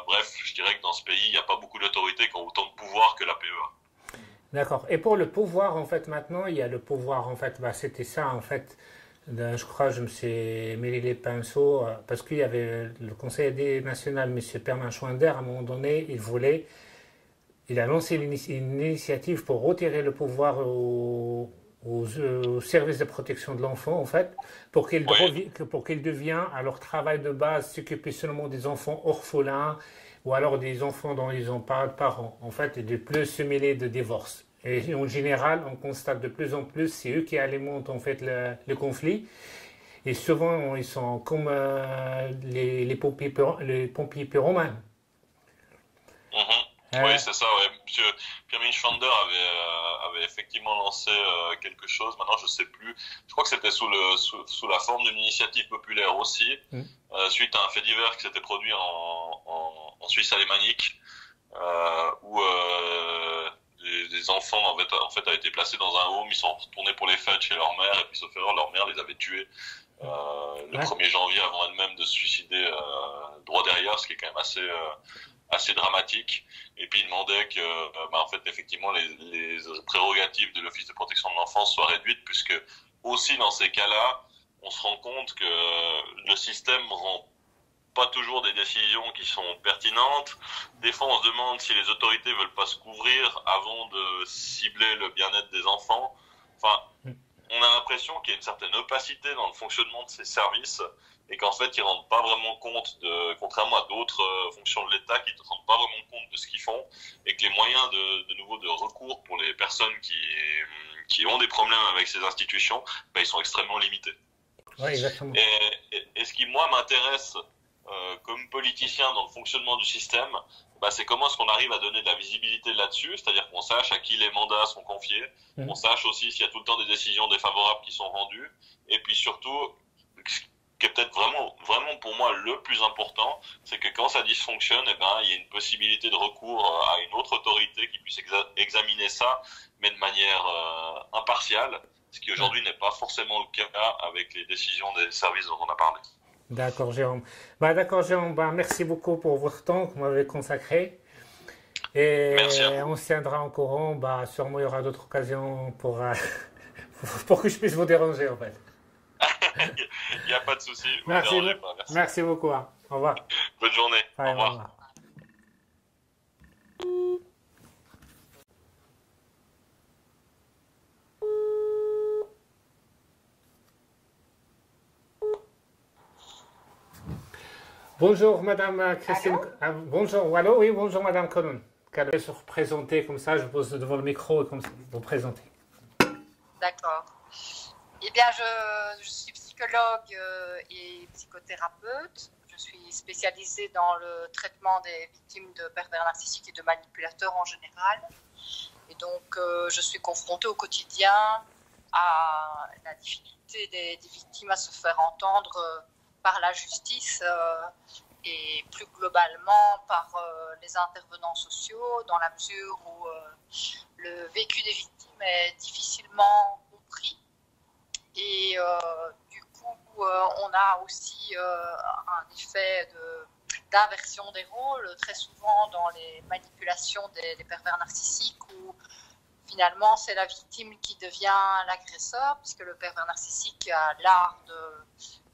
Bref, je dirais que dans ce pays, il n'y a pas beaucoup d'autorités qui ont autant de pouvoir que la PEA. D'accord. Et pour le pouvoir, en fait, maintenant, il y a le pouvoir, en fait, c'était ça, en fait. Je crois, je me suis mêlé les pinceaux, parce qu'il y avait le conseiller national, M. Permin-Schwender, à un moment donné, il a lancé une initiative pour retirer le pouvoir aux services de protection de l'enfant, en fait, pour qu'il devienne à leur travail de base, s'occuper seulement des enfants orphelins, ou alors des enfants dont ils n'ont pas de parents, en fait, et de plus se mêler de divorce. Et en général, on constate de plus en plus, c'est eux qui alimentent en fait le conflit. Et souvent, ils sont comme les pompiers pyromanes. Oui, c'est ça. Ouais. Monsieur Pirmin Schwander avait effectivement lancé quelque chose. Maintenant, je sais plus. Je crois que c'était sous la forme d'une initiative populaire aussi, suite à un fait divers qui s'était produit en Suisse alémanique, où des enfants en fait avaient été placés dans un home. Ils sont retournés pour les fêtes chez leur mère, et puis sauf erreur, leur mère les avait tués le 1er janvier avant elle-même de se suicider droit derrière, ce qui est quand même assez dramatique. Et puis il demandait que en fait effectivement les prérogatives de l'Office de protection de l'enfance soient réduites, puisque aussi dans ces cas-là, on se rend compte que le système rend pas toujours des décisions qui sont pertinentes. Des fois, on se demande si les autorités veulent pas se couvrir avant de cibler le bien-être des enfants. Enfin, on a l'impression qu'il y a une certaine opacité dans le fonctionnement de ces services, et qu'en fait, ils ne rendent pas vraiment compte contrairement à d'autres fonctions de l'État, qui ne rendent pas vraiment compte de ce qu'ils font, et que les moyens de recours pour les personnes qui ont des problèmes avec ces institutions, ils sont extrêmement limités. Oui, exactement. Et ce qui, moi, m'intéresse comme politicien dans le fonctionnement du système, c'est comment est-ce qu'on arrive à donner de la visibilité là-dessus, c'est-à-dire qu'on sache à qui les mandats sont confiés, qu'on sache aussi s'il y a tout le temps des décisions défavorables qui sont rendues, et puis surtout, ce qui est peut-être vraiment pour moi le plus important, c'est que quand ça dysfonctionne, il y a une possibilité de recours à une autre autorité qui puisse examiner ça, mais de manière impartiale, ce qui aujourd'hui n'est pas forcément le cas avec les décisions des services dont on a parlé. D'accord, Jérôme. Merci beaucoup pour votre temps que vous m'avez consacré. Et merci à vous. On se tiendra en courant. Sûrement, il y aura d'autres occasions pour que je puisse vous déranger, en fait. Il n'y a pas de souci. Merci beaucoup. Hein. Au revoir. Bonne journée. Bye, au revoir. Bonjour Madame Christine. Allô? Bonjour, allô, oui, bonjour Madame Colon. Qu'elle va se représenter comme ça, je vous pose devant le micro et comme ça, vous présentez. D'accord. Eh bien, je suis psychologue et psychothérapeute. Je suis spécialisée dans le traitement des victimes de pervers narcissiques et de manipulateurs en général. Et donc, je suis confrontée au quotidien à la difficulté des victimes à se faire entendre par la justice et plus globalement par les intervenants sociaux, dans la mesure où le vécu des victimes est difficilement compris. Et du coup, on a aussi un effet d'inversion des rôles, très souvent dans les manipulations des pervers narcissiques, où finalement c'est la victime qui devient l'agresseur, puisque le pervers narcissique a l'art de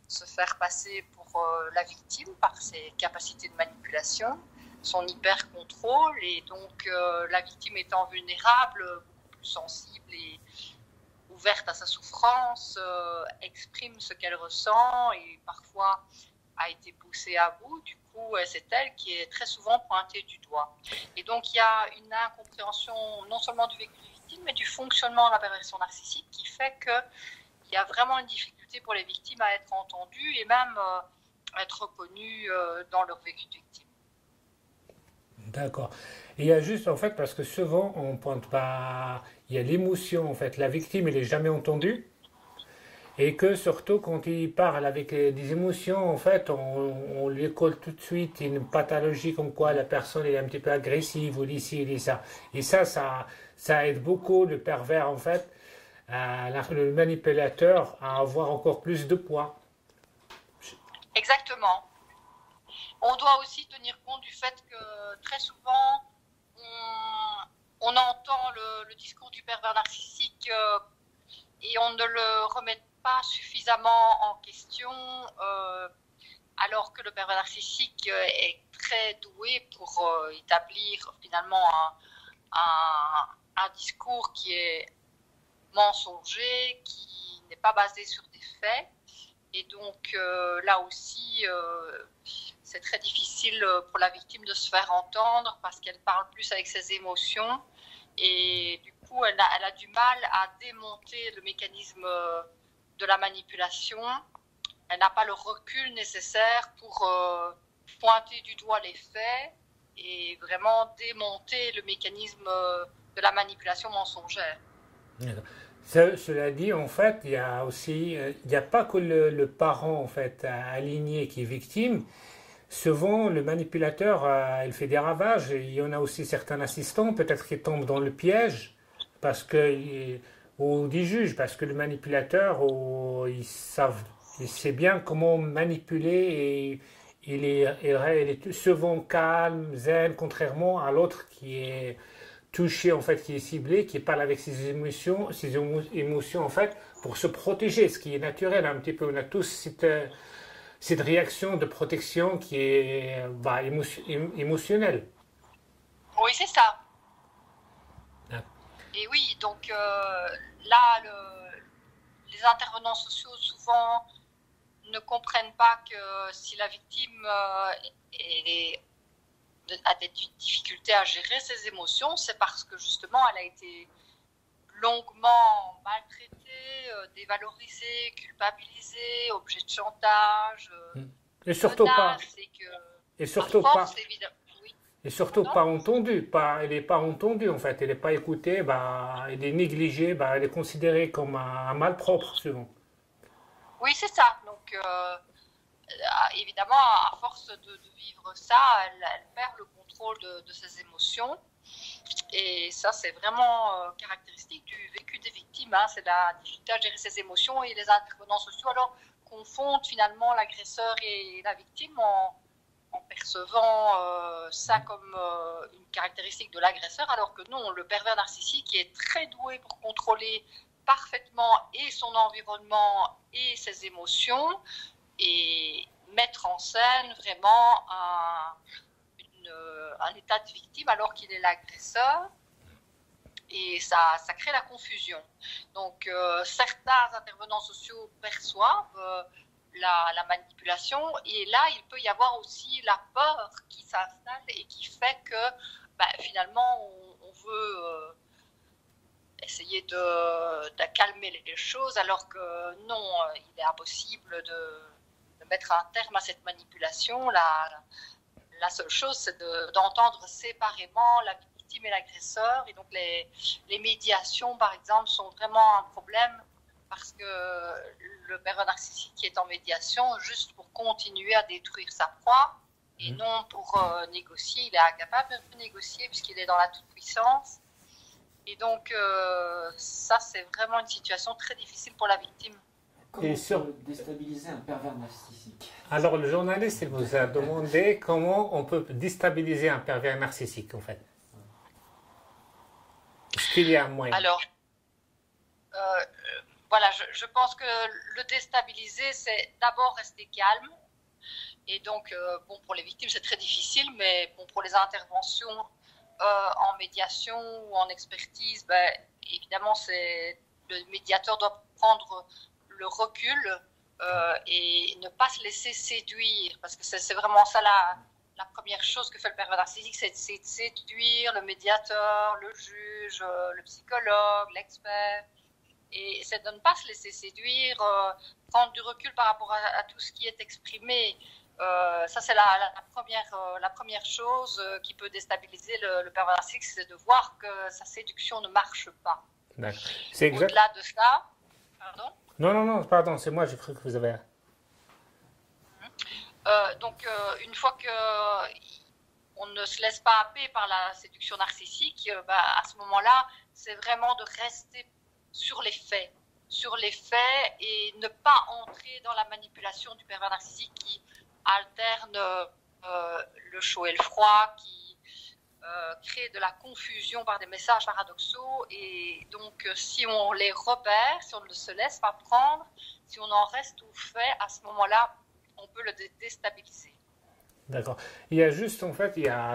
se faire passer pour la victime par ses capacités de manipulation, son hyper-contrôle, et donc la victime étant vulnérable, beaucoup plus sensible et ouverte à sa souffrance, exprime ce qu'elle ressent et parfois a été poussée à bout. Du coup, c'est elle qui est très souvent pointée du doigt. Et donc, il y a une incompréhension non seulement du vécu des victimes, mais du fonctionnement de la perversion narcissique qui fait qu'il y a vraiment une difficulté pour les victimes à être entendues et même à être reconnues dans leur vécu de victime. D'accord. Il y a juste, en fait, parce que souvent, on pointe pas, il y a l'émotion, en fait. La victime, elle n'est jamais entendue. Et que surtout, quand il parle avec des émotions, en fait, on lui colle tout de suite une pathologie comme quoi la personne est un petit peu agressive ou ici et ça. Et ça aide beaucoup le pervers, en fait, le manipulateur à avoir encore plus de poids. Exactement. On doit aussi tenir compte du fait que très souvent, on entend le discours du pervers narcissique et on ne le remet pas suffisamment en question, alors que le pervers narcissique est très doué pour établir finalement un discours qui est mensonger, qui n'est pas basé sur des faits. Et donc là aussi, c'est très difficile pour la victime de se faire entendre parce qu'elle parle plus avec ses émotions et du coup, elle a du mal à démonter le mécanisme de la manipulation. Elle n'a pas le recul nécessaire pour pointer du doigt les faits et vraiment démonter le mécanisme de la manipulation mensongère. Cela dit, en fait, il y a aussi, il n'y a pas que le parent en fait aligné qui est victime. Souvent, le manipulateur, il fait des ravages. Et il y en a aussi certains assistants, peut-être qui tombent dans le piège, parce que ou des juges, parce que le manipulateur, il sait bien comment manipuler et il est souvent calme, zen, contrairement à l'autre qui est touché, en fait, qui est ciblé, qui parle avec ses émotions en fait, pour se protéger, ce qui est naturel un petit peu. On a tous cette réaction de protection qui est émotionnelle. Oui, c'est ça. Ah. Et oui, donc là, les intervenants sociaux souvent ne comprennent pas que si la victime a des difficultés à gérer ses émotions, c'est parce que justement elle a été longuement maltraitée, dévalorisée, culpabilisée, objet de chantage, et surtout menace, et surtout pas entendue. Elle n'est pas entendue en fait, elle n'est pas écoutée, elle est négligée, elle est considérée comme un malpropre souvent. Oui, c'est ça. Donc évidemment, à force de vivre ça, elle perd le contrôle de ses émotions. Et ça, c'est vraiment caractéristique du vécu des victimes. Hein. C'est la difficulté à gérer ses émotions et les intervenants sociaux alors confondent finalement l'agresseur et la victime en percevant ça comme une caractéristique de l'agresseur, alors que non, le pervers narcissique est très doué pour contrôler parfaitement et son environnement et ses émotions et mettre en scène vraiment un état de victime alors qu'il est l'agresseur, et ça crée la confusion. Donc certains intervenants sociaux perçoivent la manipulation. Et là, il peut y avoir aussi la peur qui s'installe et qui fait que finalement, on veut essayer de calmer les choses, alors que non, il est impossible de mettre un terme à cette manipulation. La seule chose, c'est d'entendre séparément la victime et l'agresseur. Et donc, les médiations, par exemple, sont vraiment un problème parce que le pervers narcissique qui est en médiation, juste pour continuer à détruire sa proie, et non pour négocier. Il est incapable de négocier puisqu'il est dans la toute-puissance. Et donc, ça, c'est vraiment une situation très difficile pour la victime. Comment on peut déstabiliser un pervers narcissique? Alors, le journaliste, il vous a demandé comment on peut déstabiliser un pervers narcissique, en fait. Est-ce qu'il y a un moyen? Alors, voilà, je pense que le déstabiliser, c'est d'abord rester calme. Et donc, bon, pour les victimes, c'est très difficile, mais bon, pour les interventions en médiation ou en expertise, évidemment, le médiateur doit prendre le recul et ne pas se laisser séduire, parce que c'est vraiment ça la première chose que fait le pervers narcissique, c'est de séduire le médiateur, le juge, le psychologue, l'expert, et c'est de ne pas se laisser séduire, prendre du recul par rapport à tout ce qui est exprimé. Ça, c'est la première chose qui peut déstabiliser le pervers narcissique, c'est de voir que sa séduction ne marche pas. D'accord. C'est exact. Au-delà de ça, pardon. Non, pardon, c'est moi, j'ai cru que vous avez... Donc, une fois qu'on ne se laisse pas happer par la séduction narcissique, à ce moment-là, c'est vraiment de rester sur les faits et ne pas entrer dans la manipulation du pervers narcissique qui alterne le chaud et le froid, qui crée de la confusion par des messages paradoxaux. Et donc, si on les repère, si on ne se laisse pas prendre, si on en reste aux faits, à ce moment-là, on peut le déstabiliser. D'accord. Il y a juste, en fait, il y a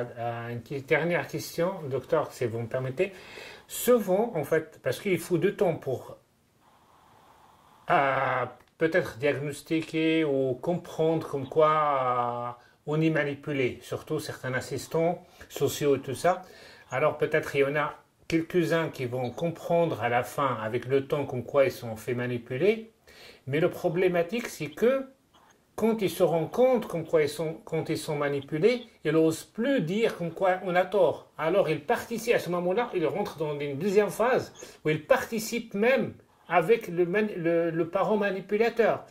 une dernière question, docteur, si vous me permettez. Souvent, en fait, parce qu'il faut du temps pour peut-être diagnostiquer ou comprendre comme quoi on est manipulé, surtout certains assistants sociaux et tout ça. Alors peut-être il y en a quelques-uns qui vont comprendre à la fin, avec le temps, comme quoi ils sont fait manipuler. Mais le problématique, c'est que quand ils se rendent compte comme quoi quand ils sont manipulés, ils n'osent plus dire comme quoi on a tort. Alors ils participent, à ce moment-là, ils rentrent dans une deuxième phase où ils participent même avec le parent manipulateur.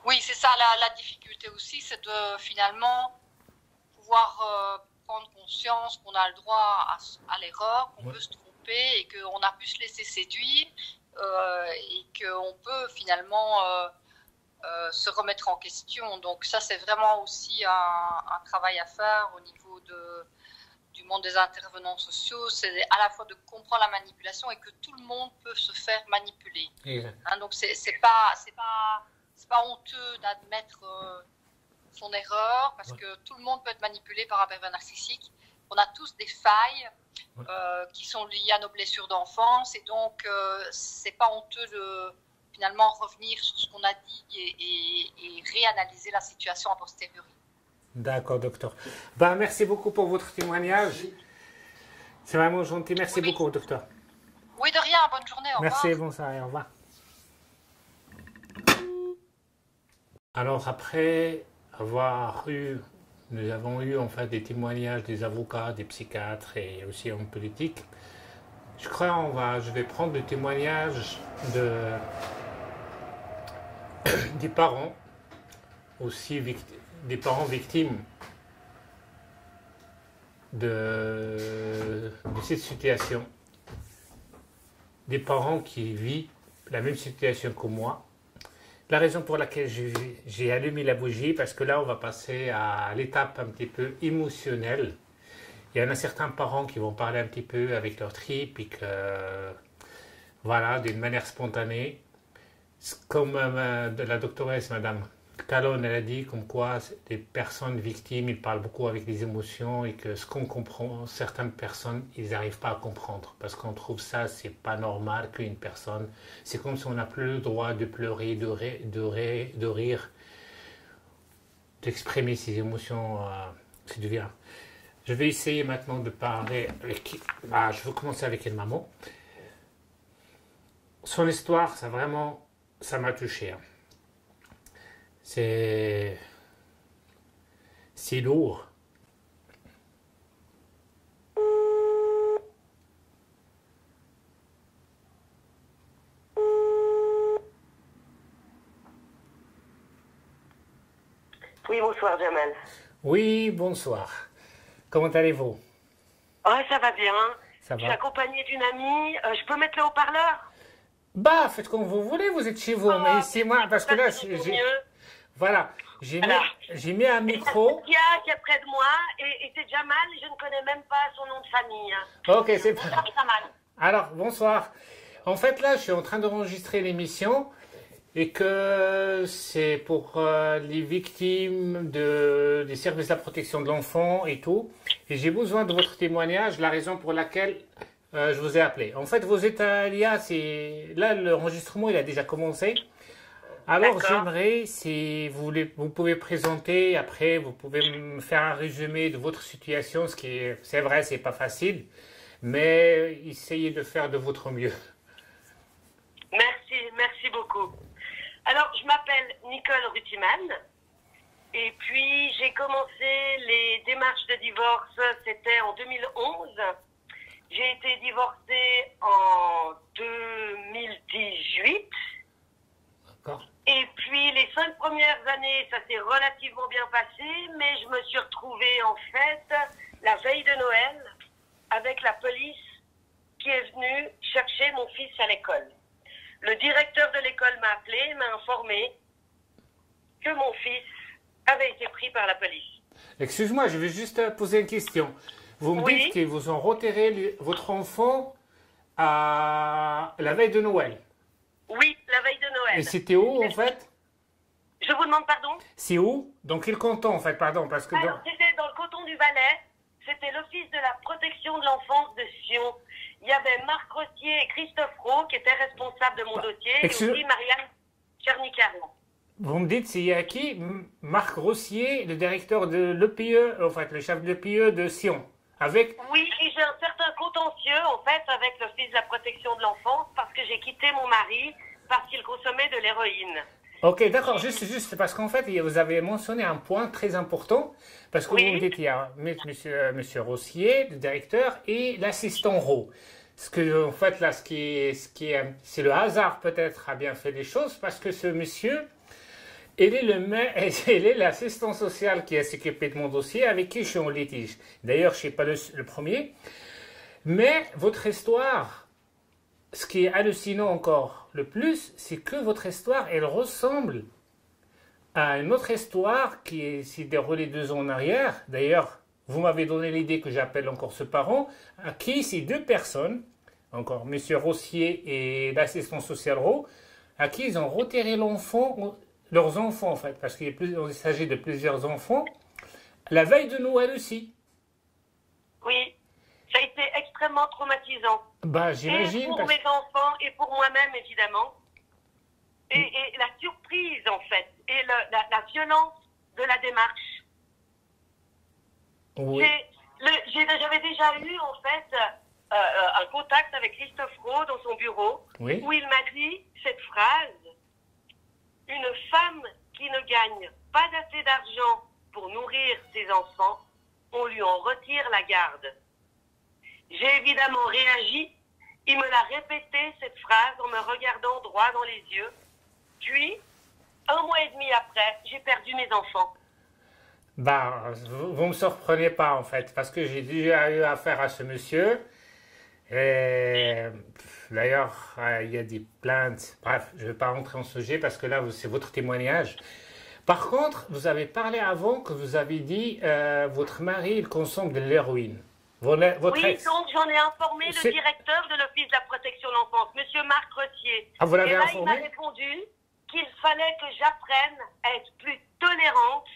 Oui, c'est ça la difficulté aussi, c'est de finalement pouvoir prendre conscience qu'on a le droit à l'erreur, qu'on peut se tromper et qu'on a pu se laisser séduire et qu'on peut finalement se remettre en question. Donc ça, c'est vraiment aussi un travail à faire au niveau du monde des intervenants sociaux. C'est à la fois de comprendre la manipulation et que tout le monde peut se faire manipuler. Hein, donc c'est pas honteux d'admettre son erreur, parce que tout le monde peut être manipulé par un pervers narcissique. On a tous des failles qui sont liées à nos blessures d'enfance, et donc c'est pas honteux de finalement revenir sur ce qu'on a dit et réanalyser la situation a posteriori. D'accord, docteur. Ben, merci beaucoup pour votre témoignage. C'est vraiment gentil. Merci beaucoup, docteur. Oui, de rien. Bonne journée. Au revoir. Merci, bonsoir et au revoir. Alors, après nous avons eu en fait des témoignages des avocats, des psychiatres et aussi hommes politiques. Je crois je vais prendre le témoignage des parents, aussi des parents victimes de cette situation. Des parents qui vivent la même situation que moi. La raison pour laquelle j'ai allumé la bougie, parce que là, on va passer à l'étape un petit peu émotionnelle. Il y en a certains parents qui vont parler un petit peu avec leur trip, et que, voilà, d'une manière spontanée. Comme la doctoresse, madame Calonne, elle a dit comme quoi les personnes victimes, ils parlent beaucoup avec les émotions et que ce qu'on comprend, certaines personnes, ils n'arrivent pas à comprendre parce qu'on trouve ça, c'est pas normal qu'une personne, c'est comme si on n'a plus le droit de pleurer, de rire, d'exprimer ses émotions, c'est du bien. Je vais essayer maintenant de parler avec, je vais commencer avec une maman. Son histoire, ça vraiment, ça m'a touché. Hein. C'est lourd. Oui, bonsoir Jamal. Oui, bonsoir. Comment allez-vous? Oh, ça va bien. Ça Je suis va? accompagnée d'une amie. Je peux mettre le haut-parleur? Bah, faites comme vous voulez, vous êtes chez vous, mais c'est moi, parce que là, voilà, j'ai mis un micro. Il y a qui est près de moi, et c'est Jamal, je ne connais même pas son nom de famille. Ok, c'est pas... Bonsoir Jamal. Alors, bonsoir. En fait, là, je suis en train d'enregistrer l'émission et que c'est pour les victimes des services de la protection de l'enfant et tout. Et j'ai besoin de votre témoignage, la raison pour laquelle je vous ai appelé. En fait, vos états là, l'enregistrement, il a déjà commencé. Alors, j'aimerais, si vous pouvez présenter, après, vous pouvez me faire un résumé de votre situation, ce qui est, c'est vrai, c'est pas facile, mais essayez de faire de votre mieux. Merci beaucoup. Alors, je m'appelle Nicole Rutiman, et puis j'ai commencé les démarches de divorce, c'était en 2011. J'ai été divorcée en 2018. D'accord. Et puis les 5 premières années, ça s'est relativement bien passé, mais je me suis retrouvée en fait la veille de Noël avec la police qui est venue chercher mon fils à l'école. Le directeur de l'école m'a appelé, m'a informé que mon fils avait été pris par la police. Excuse-moi, je vais juste poser une question. Vous me dites qu'ils vous ont retiré votre enfant à la veille de Noël. Oui, la veille de Noël. Et c'était où, en fait? Je vous demande pardon? C'est où? Dans quel canton, en fait, pardon, parce que... Alors, c'était dans le canton du Valais. C'était l'Office de la protection de l'enfance de Sion. Il y avait Marc Rossier et Christophe Roux qui étaient responsables de mon dossier, et aussi Marianne Chernicaron. Vous me dites, c'est y a qui? Marc Rossier, le directeur de l'EPE, en fait, le chef de l'EPE de Sion. Avec... Oui, et j'ai un certain contentieux, en fait, avec l'Office de la protection de l'enfance, parce que j'ai quitté mon mari parce qu'il consommait de l'héroïne. Ok, d'accord, juste parce qu'en fait, vous avez mentionné un point très important, parce que vous me dites, il y a monsieur Rossier, le directeur, et l'assistant Roux. Ce que, en fait, là, c'est le hasard, peut-être, a bien fait les choses, parce que ce monsieur, il est l'assistant social qui a s'occupé de mon dossier, avec qui je suis en litige. D'ailleurs, je ne suis pas le premier, mais votre histoire... Ce qui est hallucinant encore le plus, c'est que votre histoire, elle ressemble à une autre histoire qui s'est déroulée 2 ans en arrière. D'ailleurs, vous m'avez donné l'idée que j'appelle encore ce parent, à qui ces 2 personnes, encore M. Rossier et l'assistant social Roux, à qui ils ont retiré leurs enfants en fait, parce qu'il s'agit de plusieurs enfants, la veille de Noël aussi. Oui. Ça a été extrêmement traumatisant. Bah, j'imagine. Et pour mes enfants et pour moi-même, évidemment. Et la surprise, en fait, et la violence de la démarche. Oui. J'avais déjà eu, en fait, un contact avec Christophe Roux dans son bureau, oui. Où il m'a dit cette phrase: une femme qui ne gagne pas assez d'argent pour nourrir ses enfants, on lui en retire la garde. J'ai évidemment réagi. Il me l'a répété, cette phrase, en me regardant droit dans les yeux. Puis, 1 mois et demi après, j'ai perdu mes enfants. Bah, vous ne me surprenez pas, en fait, parce que j'ai déjà eu affaire à ce monsieur. Et d'ailleurs, il y a des plaintes. Bref, je ne vais pas rentrer en sujet, parce que là, c'est votre témoignage. Par contre, vous avez parlé avant que vous avez dit votre mari, il consomme de l'héroïne. Oui, donc j'en ai informé le directeur de l'Office de la protection de l'enfance, M. Marc Rossier. Ah, vous l'avez informé? informé? Il m'a répondu qu'il fallait que j'apprenne à être plus tolérante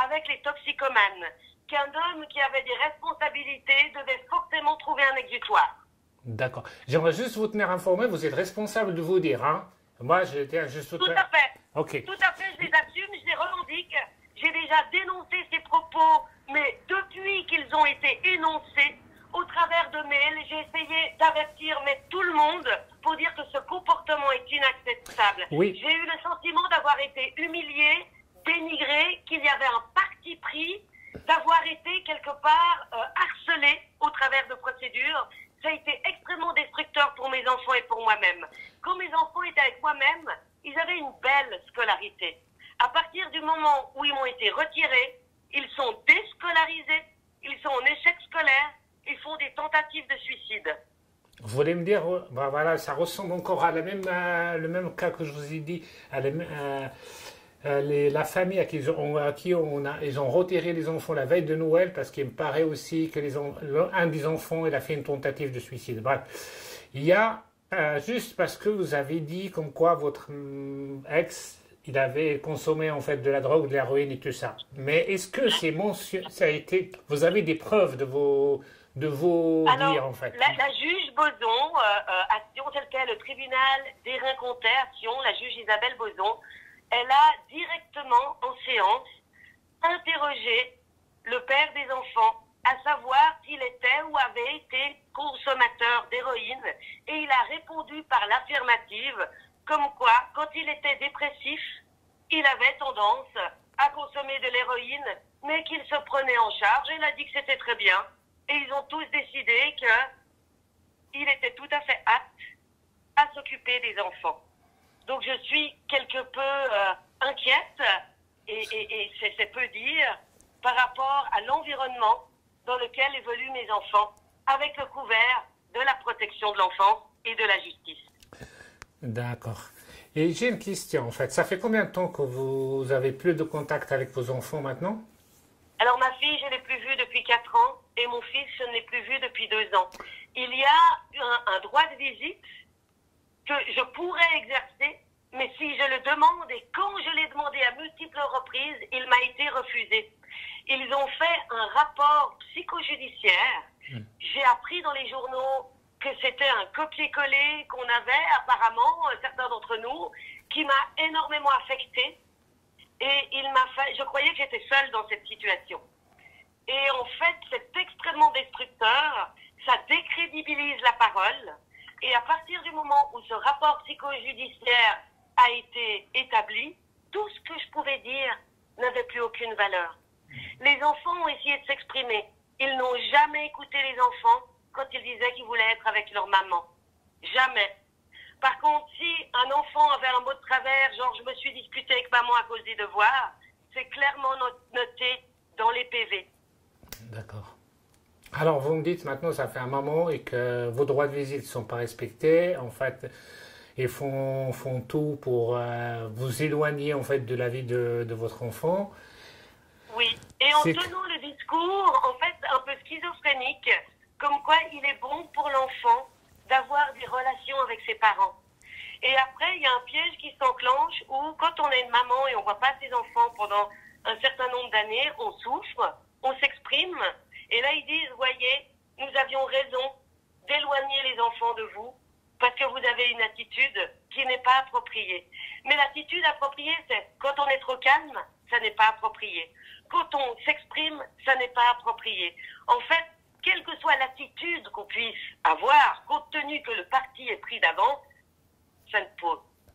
avec les toxicomanes, qu'un homme qui avait des responsabilités devait forcément trouver un exutoire. D'accord. J'aimerais juste vous tenir informé, vous êtes responsable de vous dire, hein. Moi, je tiens juste... Tout à fait. Ok. Tout à fait, je les assume, je les revendique. J'ai déjà dénoncé ces propos, mais depuis qu'ils ont été énoncés, au travers de mails, j'ai essayé d'avertir tout le monde pour dire que ce comportement est inacceptable. Oui. J'ai eu le sentiment d'avoir été humiliée, dénigrée, qu'il y avait un parti pris, d'avoir été quelque part harcelée au travers de procédures. Ça a été extrêmement destructeur pour mes enfants et pour moi-même. Quand mes enfants étaient avec moi-même, ils avaient une belle scolarité. À partir du moment où ils m'ont été retirés, ils sont déscolarisés, ils sont en échec scolaire, ils font des tentatives de suicide. Vous voulez me dire, bah voilà, ça ressemble encore à le même cas que je vous ai dit, à la famille à qui ils ont retiré les enfants la veille de Noël parce qu'il me paraît aussi que un des enfants il a fait une tentative de suicide. Bref, il y a juste parce que vous avez dit comme quoi votre ex il avait consommé en fait de la drogue, de l'héroïne et tout ça. Mais est-ce que ça a été, vous avez des preuves de vos dires en fait? La juge Boson, Action, tel quel, le tribunal d'Hérin-Comté, Action, la juge Isabelle Boson, elle a directement en séance interrogé le père des enfants, à savoir s'il était ou avait été consommateur d'héroïne, et il a répondu par l'affirmative, comme quoi, quand il était dépressif, il avait tendance à consommer de l'héroïne, mais qu'il se prenait en charge, et il a dit que c'était très bien. Et ils ont tous décidé qu'il était tout à fait apte à s'occuper des enfants. Donc je suis quelque peu inquiète, et c'est peu dire, par rapport à l'environnement dans lequel évoluent mes enfants, avec le couvert de la protection de l'enfance et de la justice. D'accord. Et j'ai une question en fait. Ça fait combien de temps que vous avez plus de contact avec vos enfants maintenant? Alors ma fille, je ne l'ai plus vue depuis 4 ans, et mon fils, je ne l'ai plus vu depuis 2 ans. Il y a un droit de visite que je pourrais exercer, mais si je le demande, et quand je l'ai demandé à multiples reprises, il m'a été refusé. Ils ont fait un rapport psychojudiciaire. J'ai appris dans les journaux que c'était un copier-coller qu'on avait, apparemment, certains d'entre nous, qui m'a énormément affectée. Et je croyais que j'étais seule dans cette situation. Et en fait, c'est extrêmement destructeur, ça décrédibilise la parole. Et à partir du moment où ce rapport psychojudiciaire a été établi, tout ce que je pouvais dire n'avait plus aucune valeur. Les enfants ont essayé de s'exprimer. Ils n'ont jamais écouté les enfants quand ils disaient qu'ils voulaient être avec leur maman. Jamais. Par contre, si un enfant avait un mot de travers, genre je me suis disputée avec maman à cause des devoirs, c'est clairement noté dans les PV. D'accord. Alors vous me dites maintenant ça fait un moment et que vos droits de visite ne sont pas respectés, en fait, et font tout pour vous éloigner en fait de la vie de votre enfant. Oui, et en tenant le discours, en fait, un peu schizophrénique, comme quoi il est bon pour l'enfant d'avoir des relations avec ses parents. Et après, il y a un piège qui s'enclenche où, quand on est une maman et on ne voit pas ses enfants pendant un certain nombre d'années, on souffre, on s'exprime, et là ils disent, voyez, nous avions raison d'éloigner les enfants de vous, parce que vous avez une attitude qui n'est pas appropriée. Mais l'attitude appropriée, c'est quand on est trop calme, ça n'est pas approprié. Quand on s'exprime, ça n'est pas approprié. En fait, quelle que soit l'attitude qu'on puisse avoir, compte tenu que le parti est pris d'avance, ça ne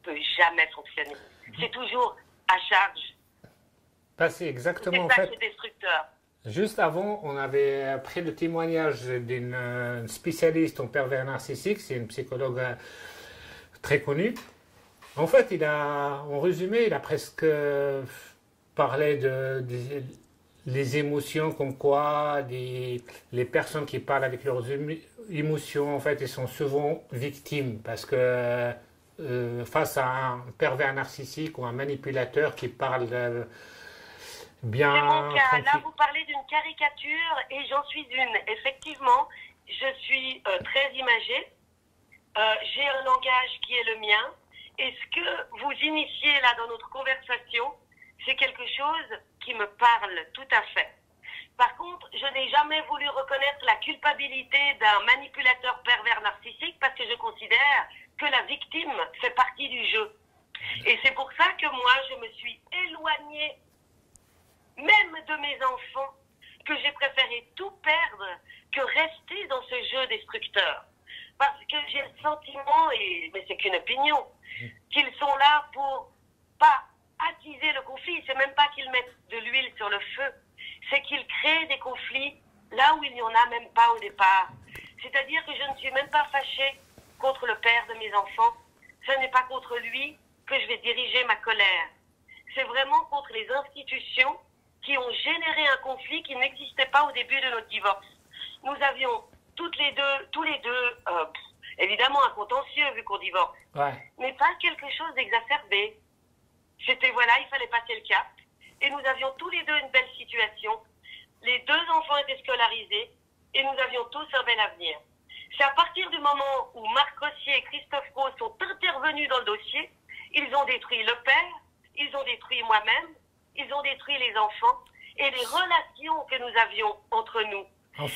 peut jamais fonctionner. C'est toujours à charge. C'est exactement, c'est ça qui est destructeur. Juste avant, on avait pris le témoignage d'une spécialiste en pervers narcissique, c'est une psychologue très connue. En fait, en résumé, il a presque parlé les émotions, comme quoi les personnes qui parlent avec leurs émotions, en fait, ils sont souvent victimes parce que face à un pervers narcissique ou un manipulateur qui parle bien... C'est mon cas. Là, vous parlez d'une caricature et j'en suis une. Effectivement, je suis très imagée. J'ai un langage qui est le mien Et ce que vous initiez là dans notre conversation, c'est quelque chose qui me parle tout à fait. Par contre, je n'ai jamais voulu reconnaître la culpabilité d'un manipulateur pervers narcissique parce que je considère que la victime fait partie du jeu. Et c'est pour ça que moi, je me suis éloignée même de mes enfants, que j'ai préféré tout perdre que rester dans ce jeu destructeur. Parce que j'ai le sentiment, mais c'est qu'une opinion, qu'ils sont là pour pas attiser le conflit. C'est même pas qu'ils mettent de l'huile sur le feu, c'est qu'ils créent des conflits là où il n'y en a même pas au départ. C'est-à-dire que je ne suis même pas fâchée contre le père de mes enfants. Ce n'est pas contre lui que je vais diriger ma colère. C'est vraiment contre les institutions qui ont généré un conflit qui n'existait pas au début de notre divorce. Nous avions tous les deux, évidemment un contentieux vu qu'on divorce, mais pas quelque chose d'exacerbé. C'était voilà, il fallait passer le cap. Et nous avions tous les deux une belle situation. Les deux enfants étaient scolarisés et nous avions tous un bel avenir. C'est à partir du moment où Marc Rossier et Christophe Rose sont intervenus dans le dossier, ils ont détruit le père, ils ont détruit moi-même, ils ont détruit les enfants et les relations que nous avions entre nous.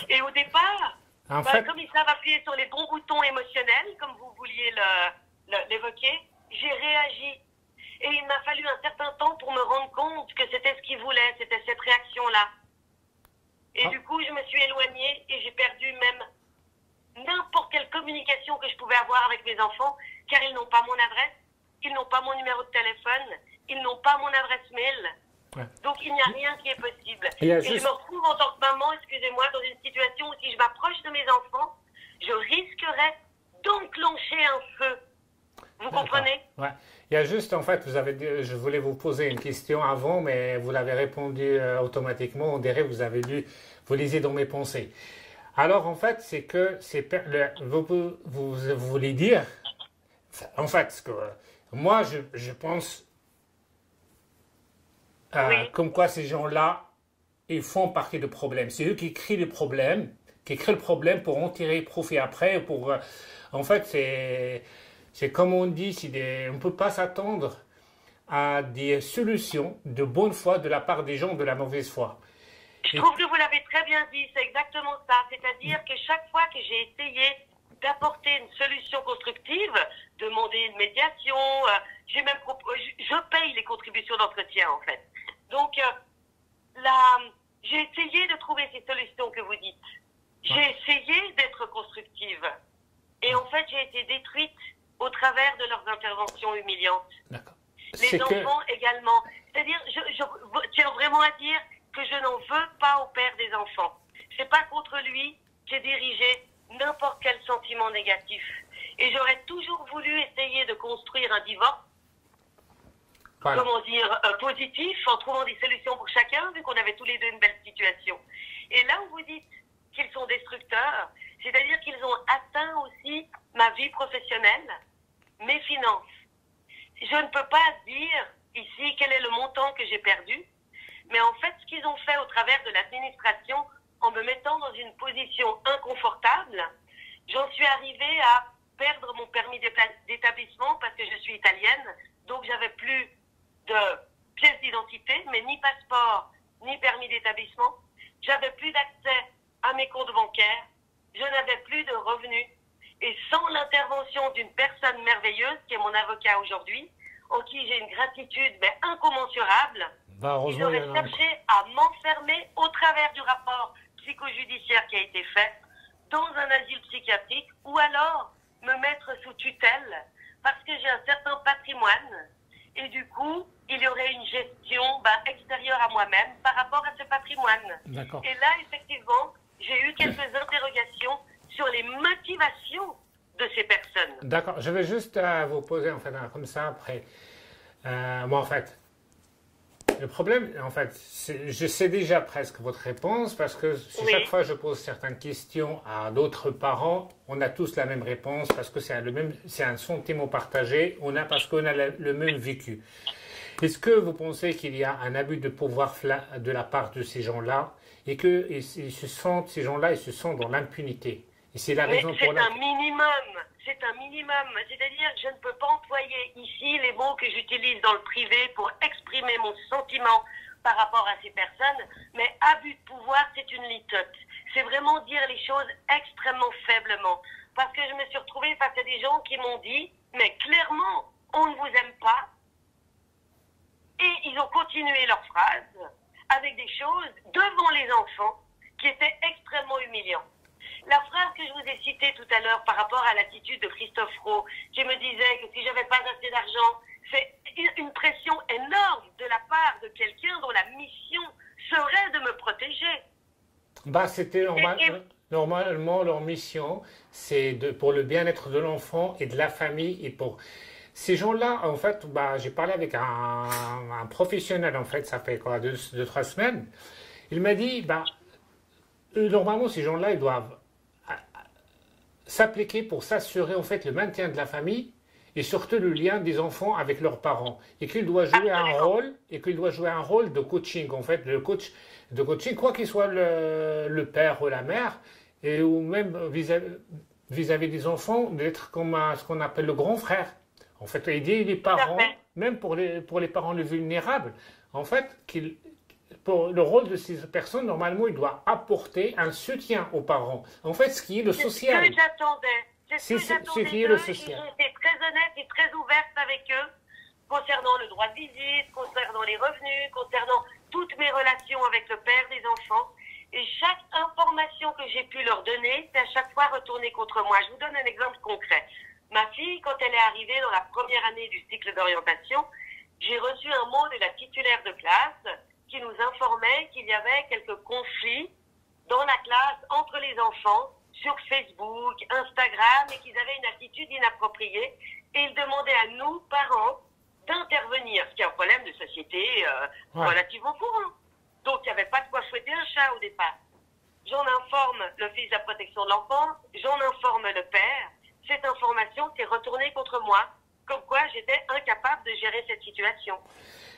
Et au départ, comme ils savent appuyer sur les bons boutons émotionnels, comme vous vouliez l'évoquer, j'ai réagi. Et il m'a fallu un certain temps pour me rendre compte que c'était ce qu'ils voulaient, c'était cette réaction-là. Et du coup, je me suis éloignée et j'ai perdu même n'importe quelle communication que je pouvais avoir avec mes enfants, car ils n'ont pas mon adresse, ils n'ont pas mon numéro de téléphone, ils n'ont pas mon adresse mail. Donc il n'y a rien qui est possible. Et je me retrouve en tant que maman, excusez-moi, dans une situation où si je m'approche de mes enfants, je risquerais d'enclencher un feu. Vous comprenez? Il y a juste, en fait, je voulais vous poser une question avant, mais vous l'avez répondu automatiquement. On dirait que vous lisez dans mes pensées. Alors, en fait, c'est que vous voulez dire, en fait, ce que moi, je pense comme quoi ces gens-là, ils font partie du problème. C'est eux qui créent le problème, pour en tirer profit après. En fait, c'est comme on dit, on ne peut pas s'attendre à des solutions de bonne foi de la part des gens de la mauvaise foi. Je trouve que vous l'avez très bien dit, c'est exactement ça. C'est-à-dire que chaque fois que j'ai essayé d'apporter une solution constructive, demander une médiation, je paye les contributions d'entretien en fait. Donc j'ai essayé de trouver ces solutions que vous dites. J'ai essayé d'être constructive. Et en fait, j'ai été détruite au travers de leurs interventions humiliantes. Les enfants également. C'est-à-dire, je tiens vraiment à dire que je n'en veux pas au père des enfants. C'est pas contre lui que j'ai dirigé n'importe quel sentiment négatif. Et j'aurais toujours voulu essayer de construire un divorce, positif, en trouvant des solutions pour chacun, vu qu'on avait tous les deux une belle situation. Et là où vous dites qu'ils sont destructeurs, c'est-à-dire qu'ils ont atteint aussi ma vie professionnelle, mes finances. Je ne peux pas dire ici quel est le montant que j'ai perdu, mais en fait, ce qu'ils ont fait au travers de l'administration, en me mettant dans une position inconfortable, j'en suis arrivée à perdre mon permis d'établissement parce que je suis italienne, donc j'avais plus de pièce d'identité, mais ni passeport, ni permis d'établissement. J'avais plus d'accès à mes comptes bancaires, je n'avais plus de revenus. Et sans l'intervention d'une personne merveilleuse, qui est mon avocat aujourd'hui, en qui j'ai une gratitude mais incommensurable, j'aurais cherché à m'enfermer au travers du rapport psychojudiciaire qui a été fait dans un asile psychiatrique ou alors me mettre sous tutelle parce que j'ai un certain patrimoine et du coup, il y aurait une gestion extérieure à moi-même par rapport à ce patrimoine. Et là, effectivement, j'ai eu quelques interrogations sur les motivations de ces personnes. D'accord, je vais juste vous poser, en fait, comme ça, après. Moi, en fait, le problème, en fait, je sais déjà presque votre réponse, parce que chaque fois que je pose certaines questions à d'autres parents, on a tous la même réponse, parce que c'est un sentiment partagé, parce qu'on a le même vécu. Est-ce que vous pensez qu'il y a un abus de pouvoir de la part de ces gens-là, et que ces gens-là, ils se sentent dans l'impunité? Et c'est la Mais raison pour c'est laquelle... un minimum. C'est un minimum. C'est-à-dire que je ne peux pas employer ici les mots que j'utilise dans le privé pour exprimer mon sentiment par rapport à ces personnes. Mais abus de pouvoir, c'est une litote. C'est vraiment dire les choses extrêmement faiblement. Parce que je me suis retrouvée face à des gens qui m'ont dit, mais clairement, on ne vous aime pas. Et ils ont continué leur phrase avec des choses devant les enfants qui étaient extrêmement humiliantes. La phrase que je vous ai citée tout à l'heure par rapport à l'attitude de Christophe Roux, qui me disait que si j'avais pas assez d'argent, c'est une pression énorme de la part de quelqu'un dont la mission serait de me protéger. Bah, c'était normalement leur mission, c'est pour le bien-être de l'enfant et de la famille et pour ces gens-là, en fait, bah, j'ai parlé avec un professionnel, en fait, ça fait quoi, 2-3 semaines. Il m'a dit, bah, normalement, ces gens-là, ils doivent s'appliquer pour s'assurer, en fait, le maintien de la famille et surtout le lien des enfants avec leurs parents. Et qu'il doit jouer un rôle de coaching, en fait, le coach de coaching, quoi qu'il soit le père ou la mère, et ou même vis-à-vis des enfants, d'être comme ce qu'on appelle le grand frère. En fait, aider les parents, même pour les parents les vulnérables, en fait, pour le rôle de ces personnes, normalement, il doit apporter un soutien aux parents. En fait, ce qui est le social. C'est ce que j'attendais. C'est ce qui est le social. Ils étaient très honnêtes et très ouvertes avec eux concernant le droit de visite, concernant les revenus, concernant toutes mes relations avec le père des enfants. Et chaque information que j'ai pu leur donner, c'est à chaque fois retourné contre moi. Je vous donne un exemple concret. Ma fille, quand elle est arrivée dans la première année du cycle d'orientation, j'ai reçu un mot de la titulaire de classe qui nous informait qu'il y avait quelques conflits dans la classe entre les enfants sur Facebook, Instagram, et qu'ils avaient une attitude inappropriée. Et ils demandaient à nous, parents, d'intervenir, ce qui est un problème de société relativement courant. Donc, il n'y avait pas de quoi fouetter un chat au départ. J'en informe l'Office de la protection de l'enfance, j'en informe le père. Cette information s'est retournée contre moi, comme quoi j'étais incapable de gérer cette situation.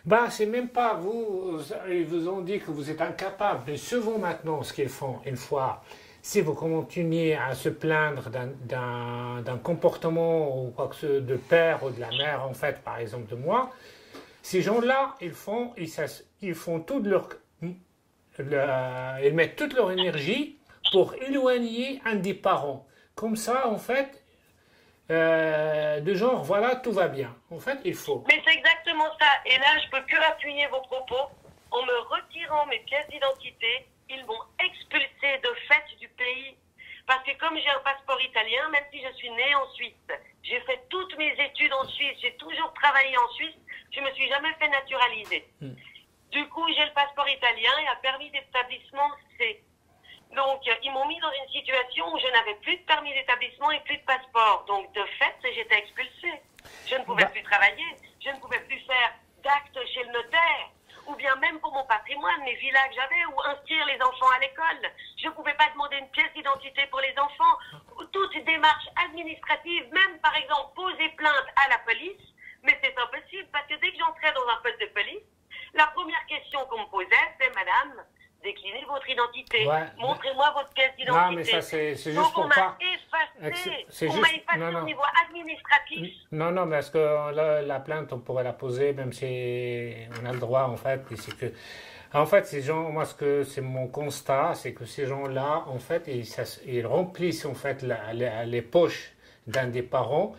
Bah, c'est même pas vous, ils vous ont dit que vous êtes incapable. Mais souvent maintenant, ce qu'ils font, une fois, si vous continuez à se plaindre d'un comportement ou quoi que ce soit de père ou de la mère, en fait, par exemple de moi, ces gens-là, ils font toute ils mettent toute leur énergie pour éloigner un des parents. Comme ça, en fait, de genre, voilà, tout va bien. En fait, il faut. Mais c'est exactement ça. Et là, je peux que appuyer vos propos. En me retirant mes pièces d'identité, ils m'ont expulsé de fait du pays. Parce que comme j'ai un passeport italien, même si je suis née en Suisse, j'ai fait toutes mes études en Suisse, j'ai toujours travaillé en Suisse, je ne me suis jamais fait naturaliser. Du coup, j'ai le passeport italien et un permis d'établissement C. Donc, ils m'ont mis dans une situation où je n'avais plus de permis d'établissement et plus de passeport. Donc, de fait, j'étais expulsée. Je ne pouvais plus travailler, je ne pouvais plus faire d'actes chez le notaire, ou bien même pour mon patrimoine, mes villas que j'avais, ou inscrire les enfants à l'école. Je ne pouvais pas demander une pièce d'identité pour les enfants. Toute démarche administrative, même par exemple poser plainte à la police, mais c'est impossible parce que dès que j'entrais dans un poste de police, la première question qu'on me posait, c'est « Madame, déclinez votre identité, montrez-moi votre pièce d'identité. » Non, mais ça, c'est juste donc, pour pas... On m'a effacé au niveau administratif. Non, mais parce que la plainte, on pourrait la poser, même si on a le droit, en fait. En fait, ces gens, moi, c'est mon constat, c'est que ces gens-là, en fait, ils remplissent, en fait, les poches d'un des parents,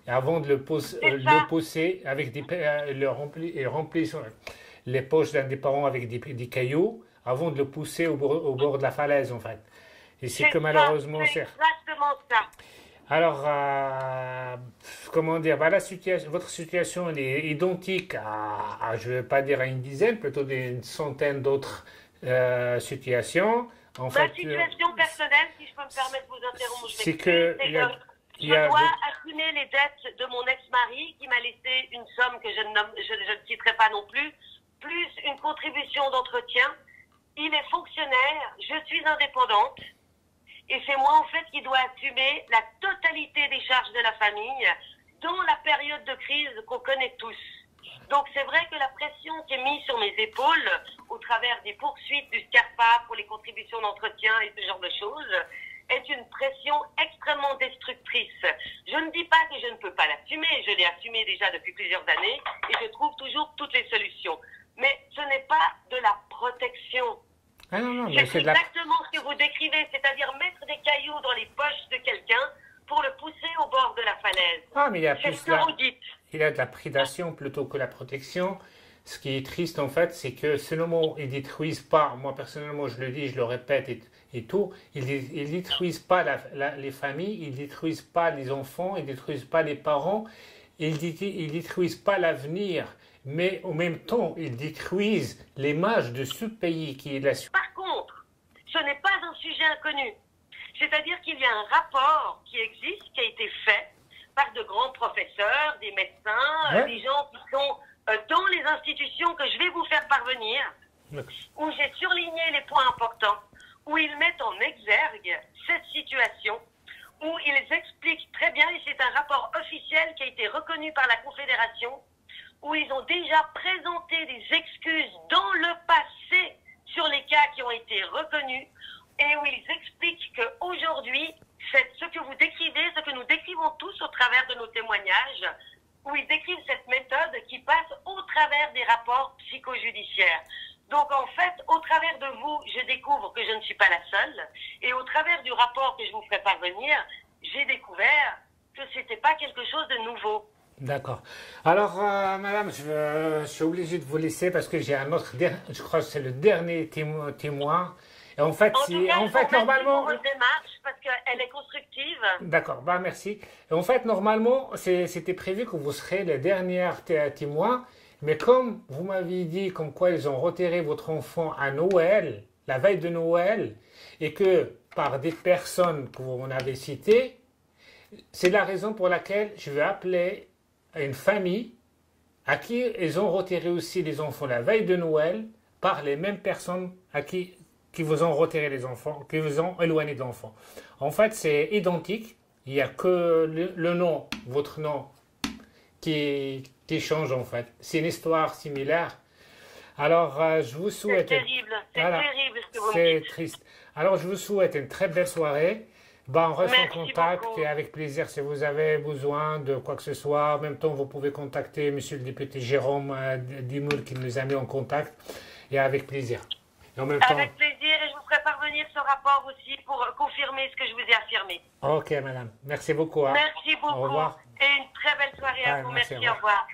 et avant de le pousser avec ils remplissent les poches d'un des parents avec des cailloux, avant de le pousser au bord de la falaise, en fait. Et c'est que malheureusement, c'est exactement ça. Alors, comment dire, bah, votre situation elle est identique à, je ne vais pas dire à une dizaine, plutôt d'une centaine d'autres situations. Ma situation personnelle, si je peux me permettre de vous interrompre, c'est que je dois assumer les dettes de mon ex-mari qui m'a laissé une somme que je ne citerai pas non plus, plus une contribution d'entretien. Il est fonctionnaire, je suis indépendante. Et c'est moi, en fait, qui dois assumer la totalité des charges de la famille dans la période de crise qu'on connaît tous. Donc, c'est vrai que la pression qui est mise sur mes épaules au travers des poursuites du SCARPA pour les contributions d'entretien et ce genre de choses, est une pression extrêmement destructrice. Je ne dis pas que je ne peux pas l'assumer, je l'ai assumé déjà depuis plusieurs années et je trouve toujours toutes les solutions. Mais ce n'est pas de la protection. Ah non, non, mais C'est c'est de la... exactement ce que vous décrivez, c'est-à-dire mettre des cailloux dans les poches de quelqu'un pour le pousser au bord de la falaise. Ah, mais il y a C'est plus ce que la... vous dites. Il y a de la prédation plutôt que la protection. Ce qui est triste, en fait, c'est que seulement ils détruisent pas, moi personnellement, je le dis, je le répète et tout, ils détruisent pas les familles, ils détruisent pas les enfants, ils détruisent pas les parents, ils détruisent pas l'avenir, mais en même temps, ils détruisent l'image de ce pays qui est la Suisse. Par contre, ce n'est pas un sujet inconnu. C'est-à-dire qu'il y a un rapport qui existe, qui a été fait par de grands professeurs, des médecins, Ouais. des gens qui sont dans les institutions que je vais vous faire parvenir, où j'ai surligné les points importants, où ils mettent en exergue cette situation, où ils expliquent très bien, et c'est un rapport officiel qui a été reconnu par la Confédération, où ils ont déjà présenté des excuses dans le passé sur les cas qui ont été reconnus, et où ils expliquent qu'aujourd'hui, ce que vous décrivez, ce que nous décrivons tous au travers de nos témoignages, où ils décrivent cette méthode qui passe au travers des rapports psychojudiciaires. Donc en fait, au travers de vous, je découvre que je ne suis pas la seule, et au travers du rapport que je vous ferai parvenir, j'ai découvert que c'était pas quelque chose de nouveau. D'accord. Alors, madame, je suis obligé de vous laisser parce que j'ai un autre, je crois que c'est le dernier témoin. Et en fait, En tout cas, je vous remercie normalement... pour votre démarche parce qu'elle est constructive. D'accord, bah merci. Et en fait, normalement, c'était prévu que vous serez le dernier témoin, mais comme vous m'aviez dit comme quoi ils ont retiré votre enfant à Noël, la veille de Noël, et que par des personnes que vous m'avez citées, c'est la raison pour laquelle je vais appeler une famille à qui ils ont retiré aussi les enfants la veille de Noël par les mêmes personnes qui vous ont retiré les enfants, qui vous ont éloigné d'enfants. En fait, c'est identique. Il n'y a que le nom, votre nom, qui change en fait. C'est une histoire similaire. Alors, je vous souhaite... C'est terrible, c'est Voilà. terrible ce que vous me C'est dites. triste. Alors, je vous souhaite une très belle soirée. Ben, on reste Merci en contact beaucoup. et avec plaisir si vous avez besoin de quoi que ce soit. En même temps, vous pouvez contacter monsieur le député Jérôme Dumoul qui nous a mis en contact et avec plaisir. Et en même temps... Avec plaisir, et je vous ferai parvenir ce rapport aussi pour confirmer ce que je vous ai affirmé. Ok, madame. Merci beaucoup. Hein. Merci beaucoup. Au revoir. Et une très belle soirée à Ouais, vous. merci, Merci, au au revoir.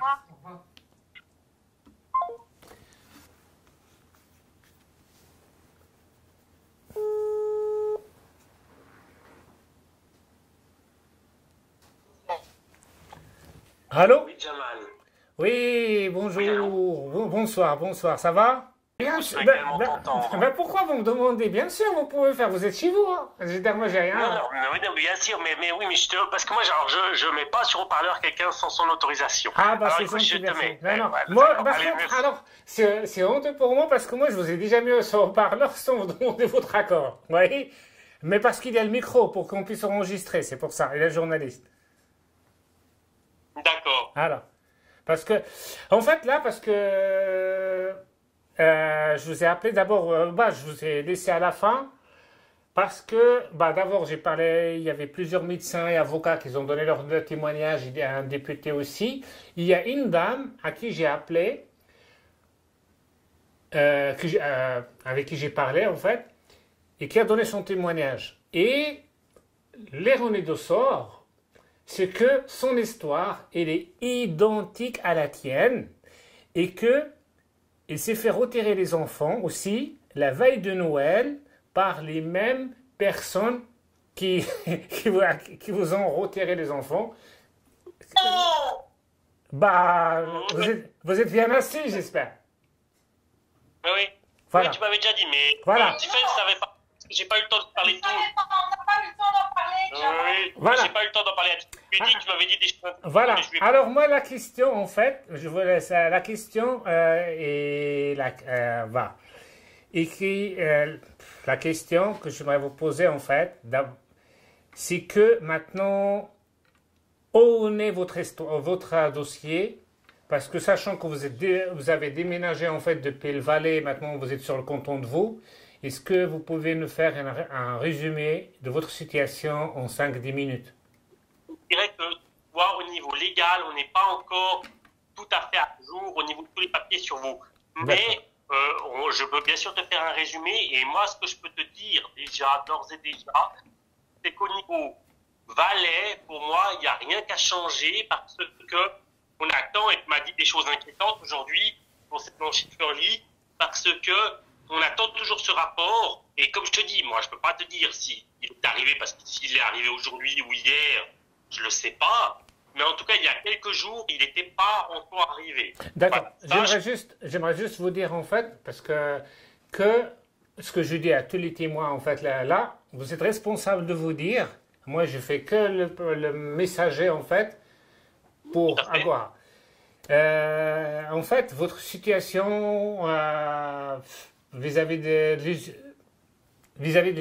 Allô? Oui, Jamal. Oui, bonjour. Bonsoir, bonsoir. Ça va? Bien sûr. Pourquoi vous me demandez? Bien sûr, vous pouvez faire. Vous êtes chez vous. Hein. Je veux dire, moi, j'ai rien. Non, bien sûr, mais oui, mais parce que moi, genre, je mets pas sur haut-parleur quelqu'un sans son autorisation. Ah, bah, alors, c'est écoute, gentil, je te merci. mets. Non, non. Ouais, Moi, d'accord, par allez, contre, merci. alors, c'est honteux pour moi parce que moi, je vous ai déjà mis sur haut-parleur sans vous demander votre accord. Vous voyez? Mais parce qu'il y a le micro pour qu'on puisse enregistrer, c'est pour ça. Il est journaliste. D'accord. Alors, parce que, en fait, là, parce que je vous ai appelé d'abord, je vous ai laissé à la fin, parce que, d'abord, j'ai parlé, il y avait plusieurs médecins et avocats qui ont donné leur témoignage, il y a un député aussi. Il y a une dame à qui j'ai appelé, avec qui j'ai parlé, en fait, et qui a donné son témoignage. Et l'ironie de sort, c'est que son histoire, elle est identique à la tienne et que il s'est fait retirer les enfants aussi la veille de Noël par les mêmes personnes qui vous ont retiré les enfants. Vous êtes bien assis, j'espère. Mais oui. Voilà. Oui, tu m'avais déjà dit, mais Voilà. Tiffany ne savait pas. J'ai pas eu le temps de parler de tout. On n'a pas eu le temps d'en parler. Oui, Voilà. j'ai pas eu le temps d'en parler à Tiffany. Tu m'avais dit des choses. Voilà. Mais je lui ai- Alors moi, la question, en fait, je vous laisse la question et va. La question que j'aimerais vous poser, en fait, c'est que maintenant, où en est votre dossier? Parce que sachant que vous avez déménagé en fait depuis le Valais, maintenant vous êtes sur le canton de Vaud, Est-ce que vous pouvez nous faire un résumé de votre situation en 5-10 minutes? Je dirais que, au niveau légal, on n'est pas encore tout à fait à jour au niveau de tous les papiers sur vous. Mais je peux bien sûr te faire un résumé. Et moi, ce que je peux te dire déjà, d'ores et déjà, c'est qu'au niveau Valais, pour moi, il n'y a rien qu'à changer parce que on attend, et tu m'as dit des choses inquiétantes aujourd'hui concernant Schifferli, parce que on attend toujours ce rapport. Et comme je te dis, moi, je peux pas te dire si il est arrivé, parce que s'il est arrivé aujourd'hui ou hier, je le sais pas. Mais en tout cas, il y a quelques jours, il n'était pas encore arrivé. D'accord. Voilà. J'aimerais juste vous dire, en fait, parce que ce que je dis à tous les témoins, en fait, là, vous êtes responsable de vous dire. Moi, je fais que le messager, en fait, pour avoir. En fait, votre situation vis-à-vis de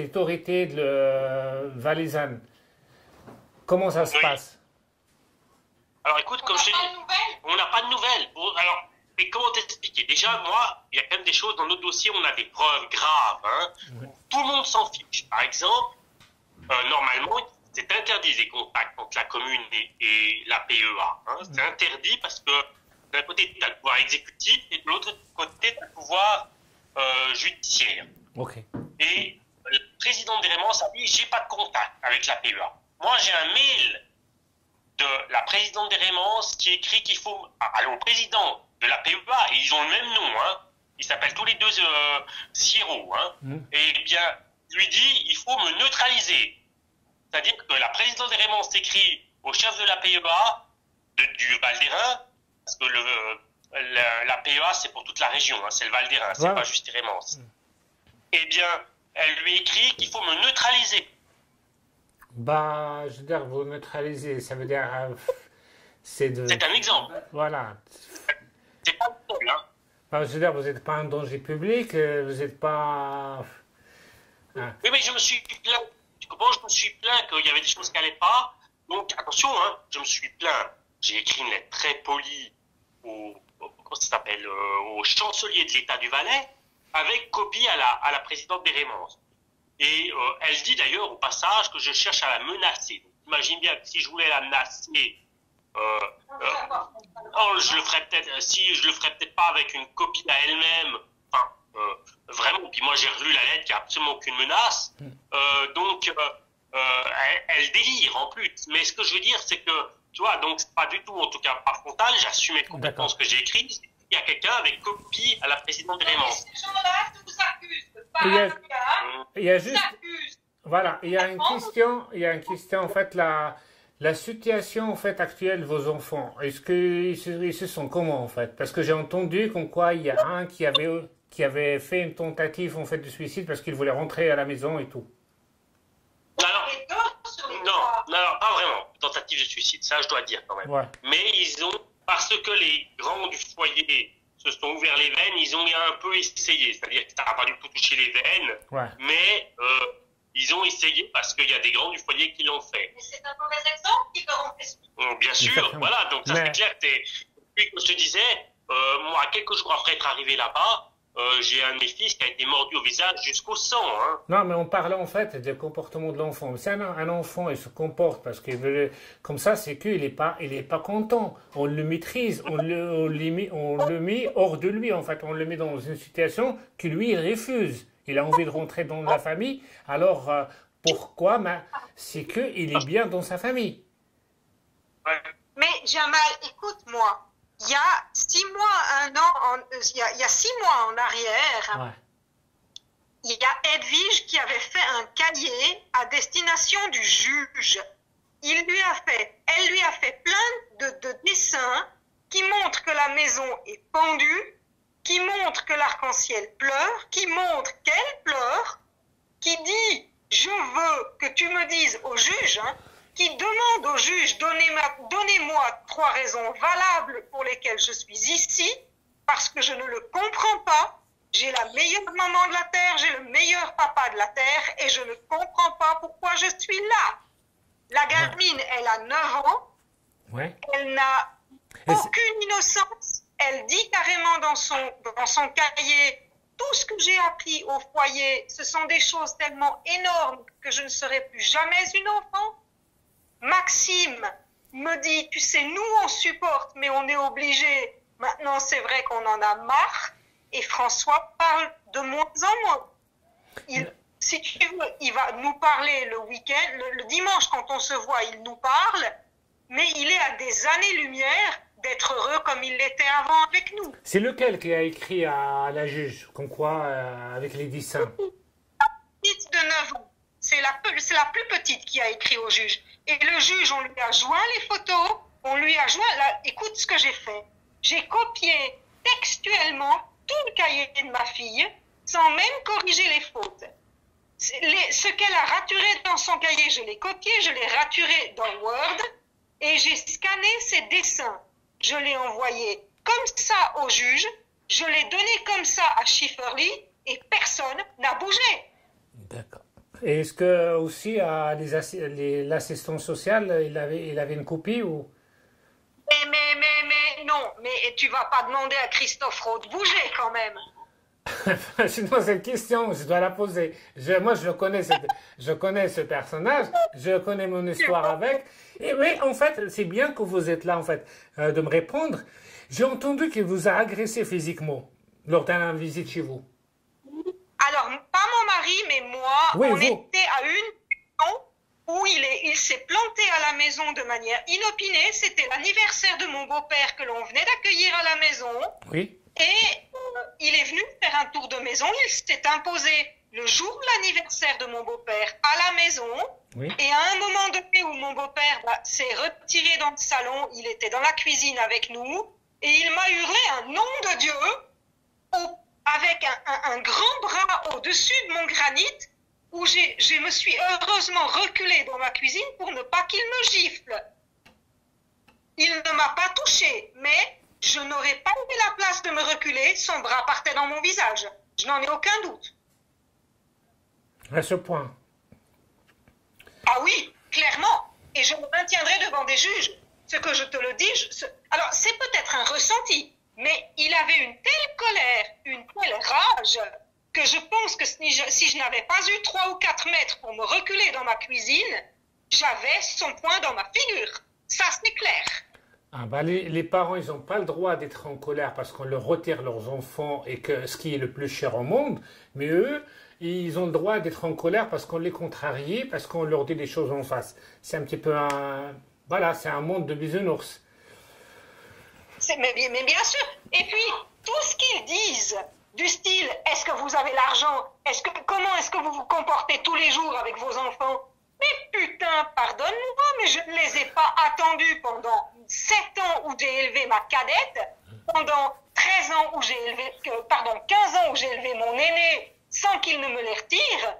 l'autorité de valaisanne, comment ça se passe? Alors écoute, comme je te dis, on n'a pas de nouvelles. Alors, mais comment t'expliquer? Déjà, moi, il y a quand même des choses dans notre dossier, on a des preuves graves. Hein. Tout le monde s'en fiche. Par exemple, normalement, c'est interdit les contacts entre la commune et la PEA. Hein. C'est interdit parce que d'un côté, tu as le pouvoir exécutif et de l'autre côté, tu as le pouvoir judiciaire. Okay. Et le président des Rémons a dit, j'ai pas de contact avec la PEA. Moi, j'ai un mail de la présidente des Rémons qui écrit qu'il faut aller au président de la PEA, et ils ont le même nom, hein. Ils s'appellent tous les deux Siro, hein. Et bien, lui dit, il faut me neutraliser. C'est-à-dire que la présidente des Rémons s'écrit au chef de la PEA du Val d'Airain, parce que la PEA, c'est pour toute la région, hein, c'est le Val d'Airain, c'est pas juste les Rémons. Eh bien, elle lui écrit qu'il faut me neutraliser. Bah, je veux dire, vous neutralisez, ça veut dire... c'est un exemple. Voilà. C'est pas le seul, hein. Bah, je veux dire, vous n'êtes pas un danger public, vous n'êtes pas... Oui, mais je me suis plaint. Tu comprends, je me suis plaint qu'il y avait des choses qui n'allaient pas. Donc, attention, hein, je me suis plaint. J'ai écrit une lettre très polie au chancelier de l'État du Valais, avec copie à la présidente des Rémons. Et elle dit d'ailleurs au passage que je cherche à la menacer. Donc, imagine bien que si je voulais la menacer, je le ferais peut-être pas avec une copie à elle-même. Enfin, vraiment. Puis moi j'ai relu la lettre, il n'y a absolument aucune menace. Donc elle délire en plus. Mais ce que je veux dire, c'est que tu vois, donc c'est pas du tout, en tout cas pas frontal. J'assume complètement ce que j'ai écrit. Il y a quelqu'un avec copie à la présidente des Rémons. Ces gens-là vous accusent. Il y a juste... Voilà, il y a une question, en fait, la situation en fait actuelle de vos enfants, est-ce qu'ils se sont comment en fait? Parce que j'ai entendu comme quoi il y a un qui avait fait une tentative en fait de suicide parce qu'il voulait rentrer à la maison et tout. Non, pas vraiment. Tentative de suicide, ça je dois dire quand même. Ouais. Mais parce que les grands du foyer se sont ouverts les veines, ils ont un peu essayé. C'est-à-dire que ça n'a pas du tout touché les veines, mais ils ont essayé parce qu'il y a des grands du foyer qui l'ont fait. Mais c'est un mauvais exemple qui leur ont fait suivre. Bien sûr, voilà, donc ça c'est clair. Puis comme je te disais, moi quelques jours après être arrivé là-bas, j'ai un de mes fils qui a été mordu au visage jusqu'au sang. Hein. Non, mais on parlait en fait du comportement de l'enfant. C'est un enfant, il se comporte parce qu'il veut... Comme ça, c'est qu'il n'est pas content. On le maîtrise, on le met hors de lui en fait. On le met dans une situation que lui, il refuse. Il a envie de rentrer dans la famille. Alors, pourquoi? C'est qu'il est bien dans sa famille. Mais Jamal, écoute-moi. Il y a 6 mois, il y a 6 mois en arrière, il y a Edwige qui avait fait un cahier à destination du juge. Elle lui a fait plein de dessins qui montrent que la maison est pendue, qui montrent que l'arc-en-ciel pleure, qui montrent qu'elle pleure, qui dit « je veux que tu me dises au juge », qui demande au juge « donnez-moi 3 raisons valables pour lesquelles je suis ici, parce que je ne le comprends pas, j'ai la meilleure maman de la terre, j'ai le meilleur papa de la terre, et je ne comprends pas pourquoi je suis là. » La gamine, elle a 9 ans, elle n'a aucune innocence, elle dit carrément dans son cahier tout ce que j'ai appris au foyer, ce sont des choses tellement énormes que je ne serai plus jamais une enfant. Maxime me dit, tu sais, nous on supporte, mais on est obligé. Maintenant, c'est vrai qu'on en a marre. Et François parle de moins en moins. Si tu veux, il va nous parler le week-end, le dimanche quand on se voit, il nous parle, mais il est à des années-lumière d'être heureux comme il l'était avant avec nous. C'est lequel qui a écrit à la juge, comme quoi, avec les 10 seins? La petite de 9 ans. C'est la plus petite qui a écrit au juge. Et le juge, on lui a joint les photos, on lui a joint... écoute ce que j'ai fait. J'ai copié textuellement tout le cahier de ma fille, sans même corriger les fautes. Ce qu'elle a raturé dans son cahier, je l'ai copié, je l'ai raturé dans Word, et j'ai scanné ses dessins. Je l'ai envoyé comme ça au juge, je l'ai donné comme ça à Schifferli, et personne n'a bougé. D'accord. Et est-ce que aussi l'assistant social, il avait une copie ou? Mais non, mais tu vas pas demander à Christophe Roth de bouger quand même. Sinon, cette question, je dois la poser. Moi, je connais ce personnage, je connais mon histoire avec. Et oui, en fait, c'est bien que vous êtes là, en fait, de me répondre. J'ai entendu qu'il vous a agressé physiquement lors d'une visite chez vous. Alors, pas mon mari, mais moi, oui, on était à une maison où il s'est planté à la maison de manière inopinée. C'était l'anniversaire de mon beau-père que l'on venait d'accueillir à la maison. Oui. Et il est venu faire un tour de maison. Il s'est imposé le jour de l'anniversaire de mon beau-père à la maison. Oui. Et à un moment donné où mon beau-père s'est retiré dans le salon, il était dans la cuisine avec nous. Et il m'a hurlé un nom de Dieu avec un grand bras au-dessus de mon granit où je me suis heureusement reculée dans ma cuisine pour ne pas qu'il me gifle. Il ne m'a pas touchée, mais je n'aurais pas eu la place de me reculer, son bras partait dans mon visage. Je n'en ai aucun doute. À ce point. Ah oui, clairement. Et je me maintiendrai devant des juges. Ce que je te le dis, alors c'est peut-être un ressenti, mais il avait une telle colère, une telle rage, que je pense que si je n'avais pas eu 3 ou 4 mètres pour me reculer dans ma cuisine, j'avais son poing dans ma figure. Ça, c'est clair. Ah bah les parents, ils n'ont pas le droit d'être en colère parce qu'on leur retire leurs enfants et que ce qui est le plus cher au monde, mais eux, ils ont le droit d'être en colère parce qu'on les contrarie, parce qu'on leur dit des choses en face. C'est un petit peu voilà, c'est un monde de bisounours. Mais bien sûr. Et puis, tout ce qu'ils disent, du style, est-ce que vous avez l'argent? Comment est-ce que vous vous comportez tous les jours avec vos enfants? Mais putain, pardonne-moi, mais je ne les ai pas attendus pendant 7 ans où j'ai élevé ma cadette, pendant 15 ans où j'ai élevé mon aîné sans qu'il ne me les retire,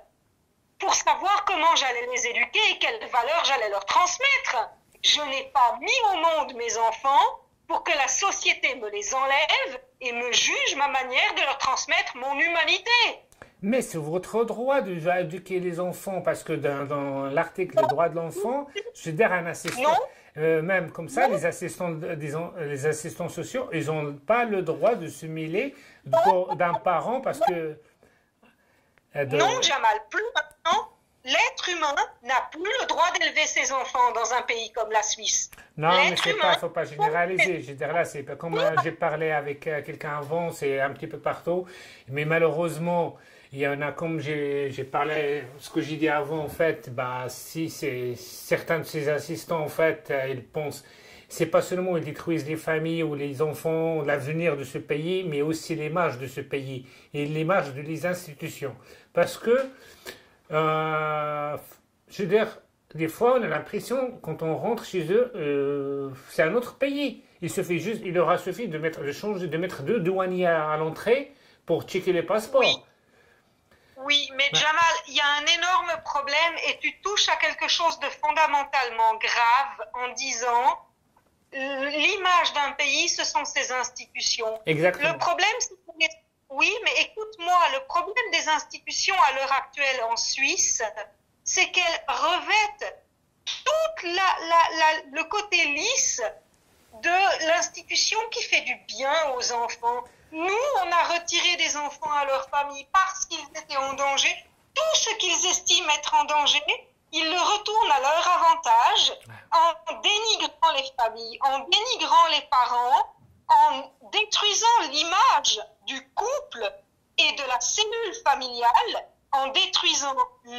pour savoir comment j'allais les éduquer et quelles valeurs j'allais leur transmettre. Je n'ai pas mis au monde mes enfants pour que la société me les enlève et me juge ma manière de leur transmettre mon humanité. Mais c'est votre droit d'éduquer les enfants, parce que dans l'article « Les droits de l'enfant », je veux dire un assistant, même comme ça, les assistants sociaux, ils n'ont pas le droit de se mêler d'un parent parce que... Non, Jamal, plus maintenant, l'être humain n'a plus le droit d'élever ses enfants dans un pays comme la Suisse. Non, mais il ne faut pas généraliser. Je veux dire, là, c'est comme j'ai parlé avec quelqu'un avant, c'est un petit peu partout. Mais malheureusement, il y en a, comme j'ai parlé, ce que j'ai dit avant, en fait, si certains de ces assistants, en fait, ils pensent, c'est pas seulement ils détruisent les familles ou les enfants, l'avenir de ce pays, mais aussi l'image de ce pays et l'image de les institutions. Parce que, je veux dire, des fois, on a l'impression, quand on rentre chez eux, c'est un autre pays. Il leur a suffi de mettre 2 douaniers à l'entrée pour checker les passeports. Oui, mais Jamal, il y a un énorme problème et tu touches à quelque chose de fondamentalement grave en disant l'image d'un pays, ce sont ses institutions. Exactement. Le problème, c'est que... Oui, mais écoute-moi, le problème des institutions à l'heure actuelle en Suisse, c'est qu'elles revêtent tout le côté lisse de l'institution qui fait du bien aux enfants. Nous, on a retiré des enfants à leur famille parce qu'ils étaient en danger. Tout ce qu'ils estiment être en danger, ils le retournent à leur avantage en dénigrant les familles, en dénigrant les parents, en détruisant l'image du couple et de la cellule familiale, en détruisant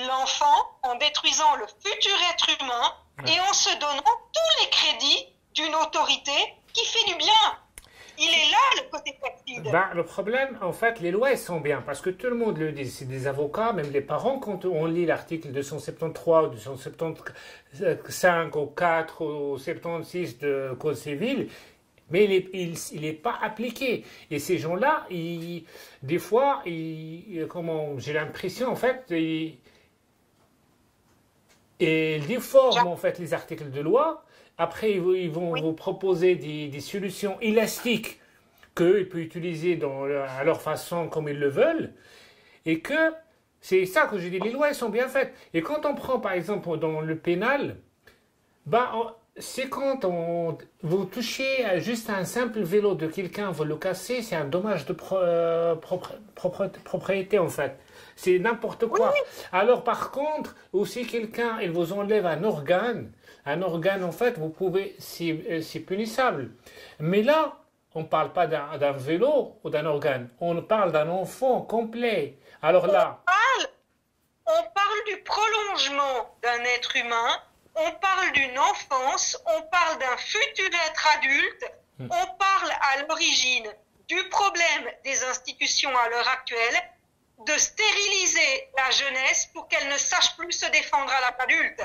l'enfant, en détruisant le futur être humain et en se donnant tous les crédits d'une autorité qui fait du bien. Il est là le côté perfide. Ben, le problème, en fait, les lois, elles sont bien, parce que tout le monde le dit, c'est des avocats, même les parents, quand on lit l'article 273 ou 275 ou 4 ou 76 de Code civil, mais il n'est pas appliqué. Et ces gens-là, des fois, j'ai l'impression, en fait, ils déforment en fait, les articles de loi. Après, ils vont vous proposer des solutions élastiques qu'ils peuvent utiliser à leur façon, comme ils le veulent. Et que c'est ça que je dis, les lois, elles sont bien faites. Et quand on prend, par exemple, dans le pénal, c'est quand vous touchez juste un simple vélo de quelqu'un, vous le cassez, c'est un dommage de propriété, en fait. C'est n'importe quoi. Alors, par contre, aussi quelqu'un, il vous enlève un organe, en fait, vous pouvez, c'est punissable. Mais là, on ne parle pas d'un vélo ou d'un organe, on parle d'un enfant complet. Alors là... On parle du prolongement d'un être humain, on parle d'une enfance, on parle d'un futur être adulte, on parle à l'origine du problème des institutions à l'heure actuelle, de stériliser la jeunesse pour qu'elle ne sache plus se défendre à l'âge adulte.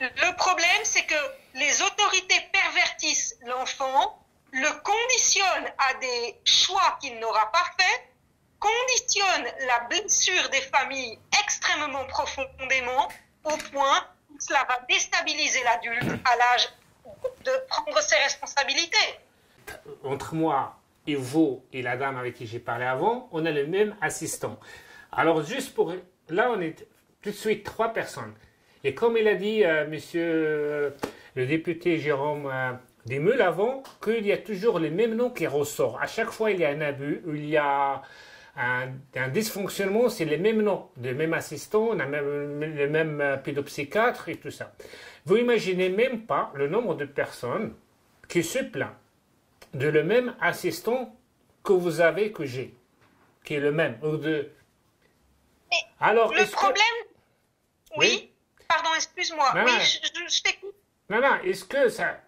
Le problème, c'est que les autorités pervertissent l'enfant, le conditionnent à des choix qu'il n'aura pas faits, conditionnent la blessure des familles extrêmement profondément, au point où cela va déstabiliser l'adulte à l'âge de prendre ses responsabilités. Entre moi et vous et la dame avec qui j'ai parlé avant, on a le même assistant. Alors juste pour... Là, on est tout de suite 3 personnes. Et comme il a dit monsieur le député Jérôme Desmeules avant, qu'il y a toujours les mêmes noms qui ressortent. À chaque fois, il y a un abus, il y a un dysfonctionnement, c'est les mêmes noms, les mêmes assistants, les mêmes pédopsychiatres et tout ça. Vous imaginez même pas le nombre de personnes qui se plaignent de le même assistant que vous avez, que j'ai, qui est le même. Alors, le problème... Oui. Pardon, excuse-moi. Non, oui, je t'écoute. Non, est-ce que ça...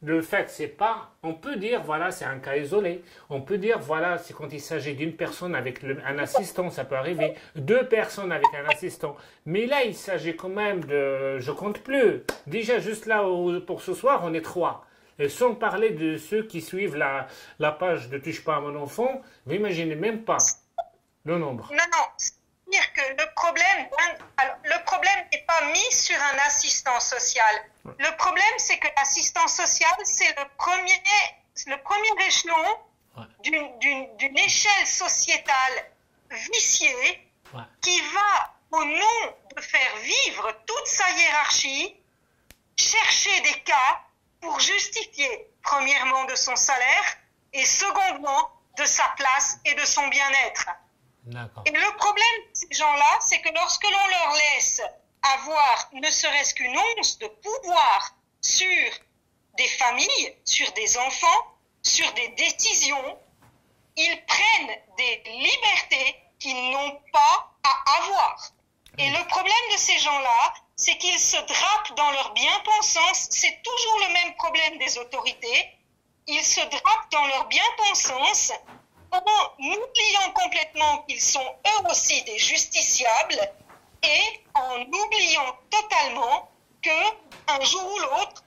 Le fait, c'est pas... On peut dire, voilà, c'est un cas isolé. On peut dire, voilà, c'est quand il s'agit d'une personne avec un assistant, ça peut arriver. 2 personnes avec un assistant. Mais là, il s'agit quand même de... Je compte plus. Déjà, juste là, pour ce soir, on est 3. Et sans parler de ceux qui suivent la page de Touche pas à mon enfant, vous imaginez même pas le nombre. Non. C'est-à-dire que le problème n'est pas mis sur un assistant social. Le problème, c'est que l'assistant social, c'est le premier échelon d'une échelle sociétale viciée qui va, au nom de faire vivre toute sa hiérarchie, chercher des cas pour justifier, premièrement, de son salaire et secondement, de sa place et de son bien-être. Et le problème de ces gens-là, c'est que lorsque l'on leur laisse avoir ne serait-ce qu'une once de pouvoir sur des familles, sur des enfants, sur des décisions, ils prennent des libertés qu'ils n'ont pas à avoir. Et le problème de ces gens-là, c'est qu'ils se drapent dans leur bien-pensance. C'est toujours le même problème des autorités. Ils se drapent dans leur bien-pensance en oubliant complètement qu'ils sont eux aussi des justiciables et en oubliant totalement qu'un jour ou l'autre,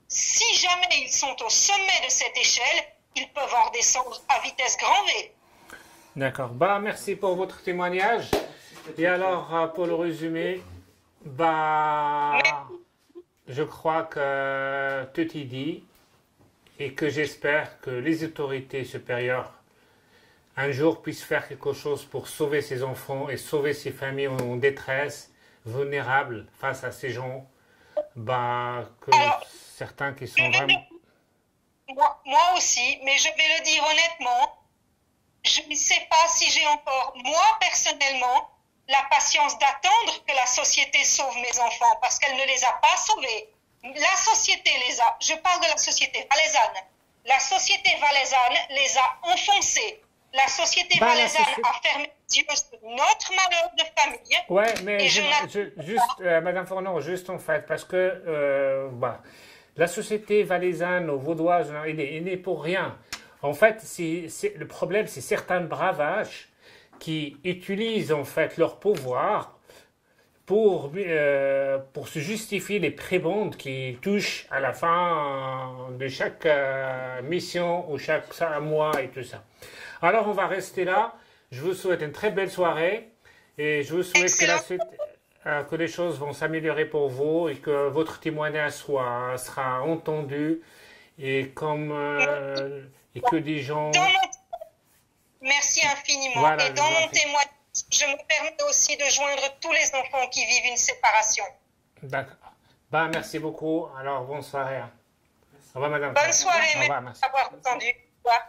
si jamais ils sont au sommet de cette échelle, ils peuvent en redescendre à vitesse grand V. D'accord. Merci pour votre témoignage. Et alors, pour le résumé, je crois que tout est dit et que j'espère que les autorités supérieures un jour puissent faire quelque chose pour sauver ces enfants et sauver ces familles en détresse, vulnérables face à ces gens, certains qui sont vraiment... moi aussi, mais je vais le dire honnêtement, je ne sais pas si j'ai encore, moi personnellement, la patience d'attendre que la société sauve mes enfants, parce qu'elle ne les a pas sauvés. La société les a, je parle de la société valaisanne, la société valaisanne les a enfoncés. La société valaisanne a fermé les yeux sur notre malheur de famille. Ouais, mais juste, Madame Fournon, juste en fait, parce que la société valaisanne ou vaudoise, il est pour rien. En fait, le problème, c'est certains bravages qui utilisent en fait leur pouvoir pour se justifier les prébendes qui touchent à la fin de chaque mission ou chaque mois et tout ça. Alors, on va rester là. Je vous souhaite une très belle soirée et je vous souhaite que les choses vont s'améliorer pour vous et que votre témoignage sera entendu et et que des gens... Merci infiniment. Voilà, et dans mon témoignage, je me permets aussi de joindre tous les enfants qui vivent une séparation. D'accord. Merci beaucoup. Alors, bonne soirée. Au revoir, madame. Bonne soirée, merci d'avoir entendu. Au revoir.